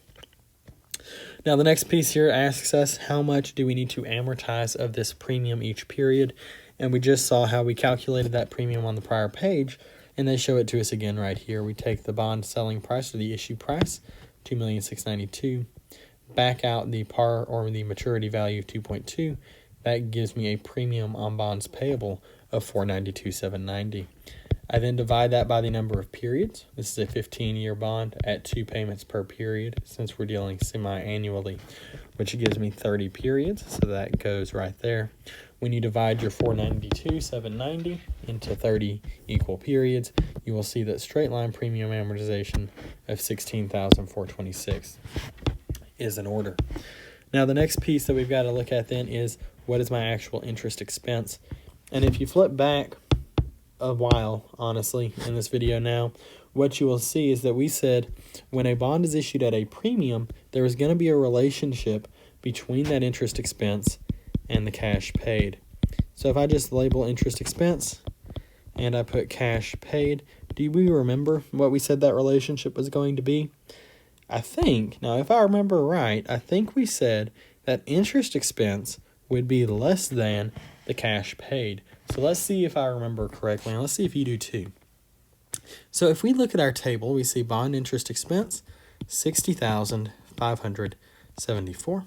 Now the next piece here asks us how much do we need to amortize of this premium each period, and we just saw how we calculated that premium on the prior page, and they show it to us again right here. We take the bond selling price or the issue price, $2,692,000, back out the par or the maturity value of 2.2. That gives me a premium on bonds payable of $492,790. I then divide that by the number of periods. This is a 15-year bond at 2 payments per period since we're dealing semi-annually, which gives me 30 periods, so that goes right there. When you divide your $492,790 into 30 equal periods, you will see that straight line premium amortization of $16,426 is in order. Now the next piece that we've got to look at then is what is my actual interest expense. And if you flip back a while, honestly, in this video now, what you will see is that we said when a bond is issued at a premium, there is going to be a relationship between that interest expense and the cash paid. So if I just label interest expense and I put cash paid, do we remember what we said that relationship was going to be? I think, now if I remember right, I think we said that interest expense would be less than the cash paid. So let's see if I remember correctly, and let's see if you do too. So if we look at our table, we see bond interest expense, $60,574,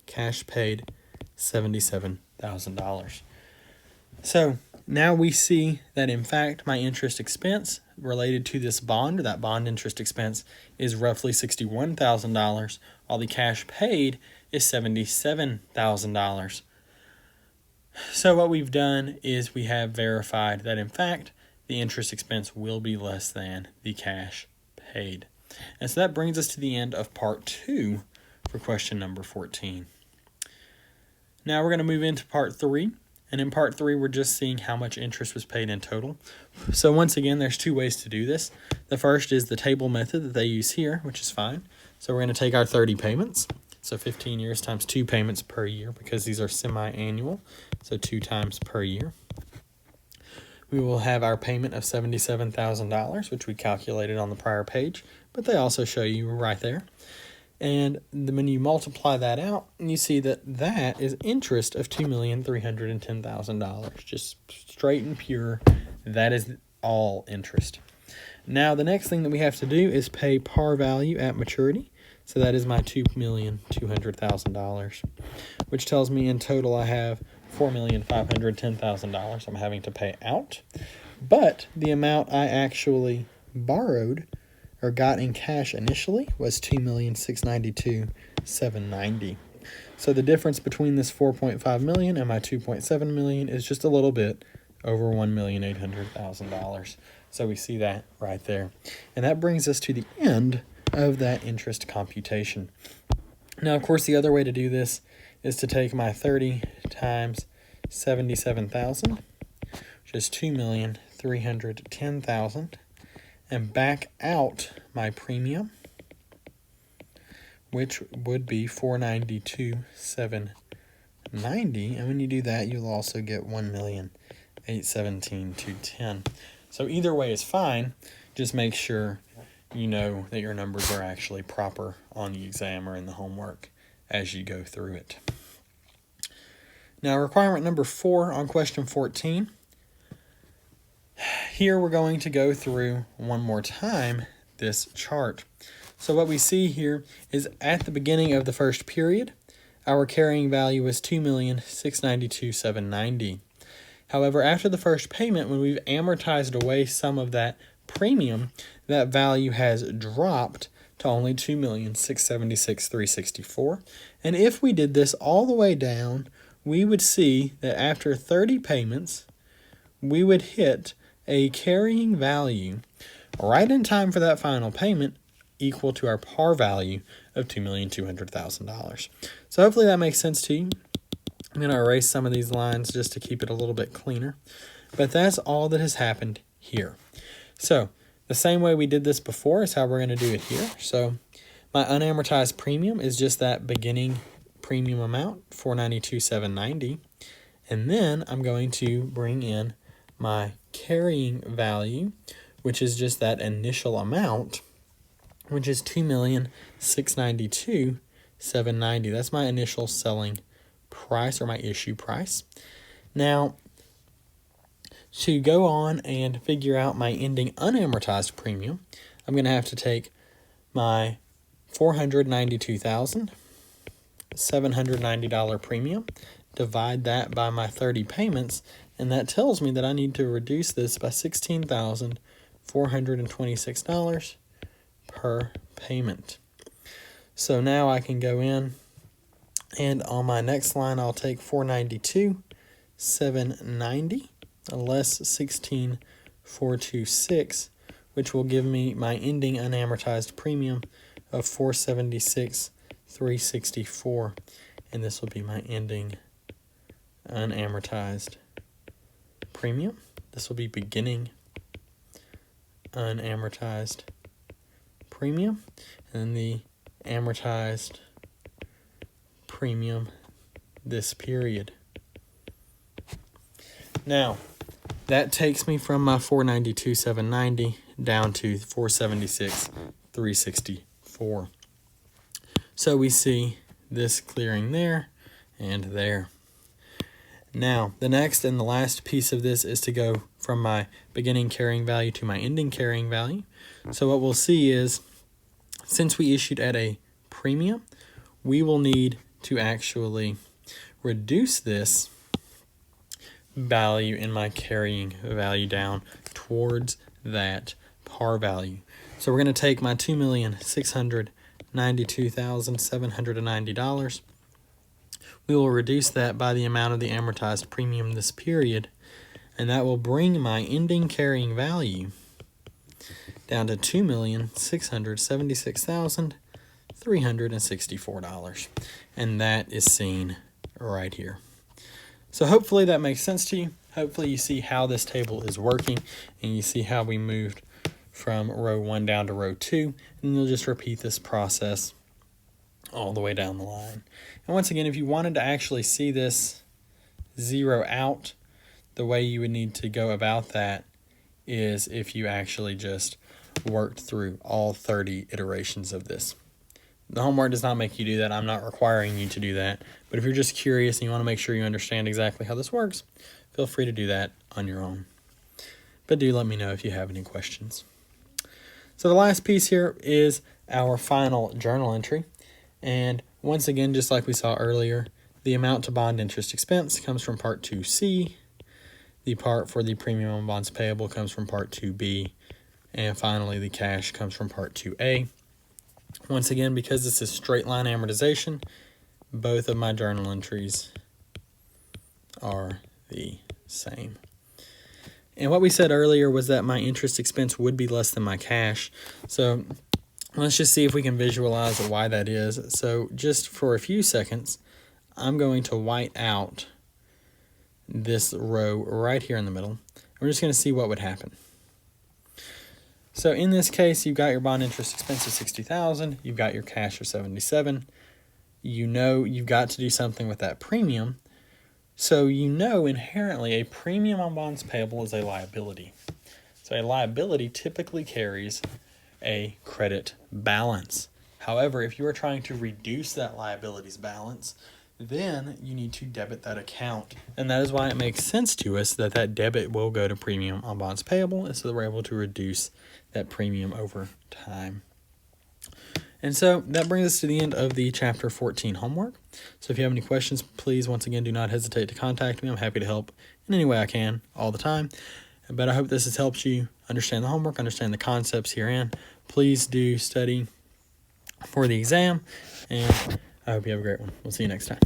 cash paid, $77,000. So now we see that in fact my interest expense related to this bond, or that bond interest expense, is roughly $61,000, while the cash paid is $77,000. So what we've done is we have verified that in fact the interest expense will be less than the cash paid. And so that brings us to the end of part 2 for question number 14. Now we're going to move into part 3. And in part 3, we're just seeing how much interest was paid in total. So once again, there's 2 ways to do this. The first is the table method that they use here, which is fine. So we're going to take our 30 payments. So 15 years times 2 payments per year because these are semi-annual. So 2 times per year. We will have our payment of $77,000, which we calculated on the prior page, but they also show you right there. And when you multiply that out, you see that that is interest of $2,310,000. Just straight and pure, that is all interest. Now, the next thing that we have to do is pay par value at maturity. So that is my $2,200,000, which tells me in total I have $4,510,000 I'm having to pay out. But the amount I actually borrowed or got in cash initially was $2,692,790. So the difference between this $4.5 million and my $2.7 million is just a little bit over $1,800,000. So we see that right there. And that brings us to the end of that interest computation. Now, of course, the other way to do this is to take my 30 times 77,000, which is 2,310,000, and back out my premium, which would be 492,790. And when you do that, you'll also get 1,817,210. So either way is fine. Just make sure you know that your numbers are actually proper on the exam or in the homework as you go through it. Now, requirement number 4 on question 14. Here we're going to go through one more time this chart. So what we see here is at the beginning of the first period, our carrying value was $2,692,790. However, after the first payment, when we've amortized away some of that premium, that value has dropped to only $2,676,364. And if we did this all the way down, we would see that after 30 payments, we would hit a carrying value right in time for that final payment equal to our par value of $2,200,000. So hopefully that makes sense to you. I'm going to erase some of these lines just to keep it a little bit cleaner. But that's all that has happened here. So the same way we did this before is how we're going to do it here. So my unamortized premium is just that beginning premium amount, $492,790. And then I'm going to bring in my carrying value, which is just that initial amount, which is $2,692,790. That's my initial selling price, or my issue price. Now, to go on and figure out my ending unamortized premium, I'm going to have to take my $492,790 premium, divide that by my 30 payments, and that tells me that I need to reduce this by $16,426 per payment. So now I can go in, and on my next line I'll take $492,790 less $16,426, which will give me my ending unamortized premium of $476,364, and this will be my ending unamortized premium. This will be beginning unamortized premium, and then the amortized premium this period. Now, that takes me from my $492,790 down to $476,364. So we see this clearing there and there. Now, the next and the last piece of this is to go from my beginning carrying value to my ending carrying value. So what we'll see is, since we issued at a premium, we will need to actually reduce this value in my carrying value down towards that par value. So we're going to take my $2,692,790. We will reduce that by the amount of the amortized premium this period, and that will bring my ending carrying value down to $2,676,364. And that is seen right here. So hopefully that makes sense to you. Hopefully you see how this table is working, and you see how we moved from row 1 down to row 2, and you'll just repeat this process all the way down the line. And once again, if you wanted to actually see this zero out, the way you would need to go about that is if you actually just worked through all 30 iterations of this. The homework does not make you do that. I'm not requiring you to do that. But if you're just curious and you want to make sure you understand exactly how this works, feel free to do that on your own. But do let me know if you have any questions. So the last piece here is our final journal entry. And once again, just like we saw earlier, the amount to bond interest expense comes from Part 2C. The part for the premium on bonds payable comes from Part 2B. And finally, the cash comes from Part 2A. Once again, because this is straight line amortization, both of my journal entries are the same. And what we said earlier was that my interest expense would be less than my cash. So let's just see if we can visualize why that is. So just for a few seconds, I'm going to white out this row right here in the middle. We're just going to see what would happen. So in this case, you've got your bond interest expense of $60,000. You've got your cash of $77,000. You know you've got to do something with that premium. So you know inherently a premium on bonds payable is a liability. So a liability typically carries a credit balance. However, if you are trying to reduce that liabilities balance, then you need to debit that account. And that is why it makes sense to us that that debit will go to premium on bonds payable, so that we're able to reduce that premium over time. And so that brings us to the end of the Chapter 14 homework. So if you have any questions, please, once again, do not hesitate to contact me. I'm happy to help in any way I can all the time. But I hope this has helped you understand the homework, understand the concepts herein. Please do study for the exam, and I hope you have a great one. We'll see you next time.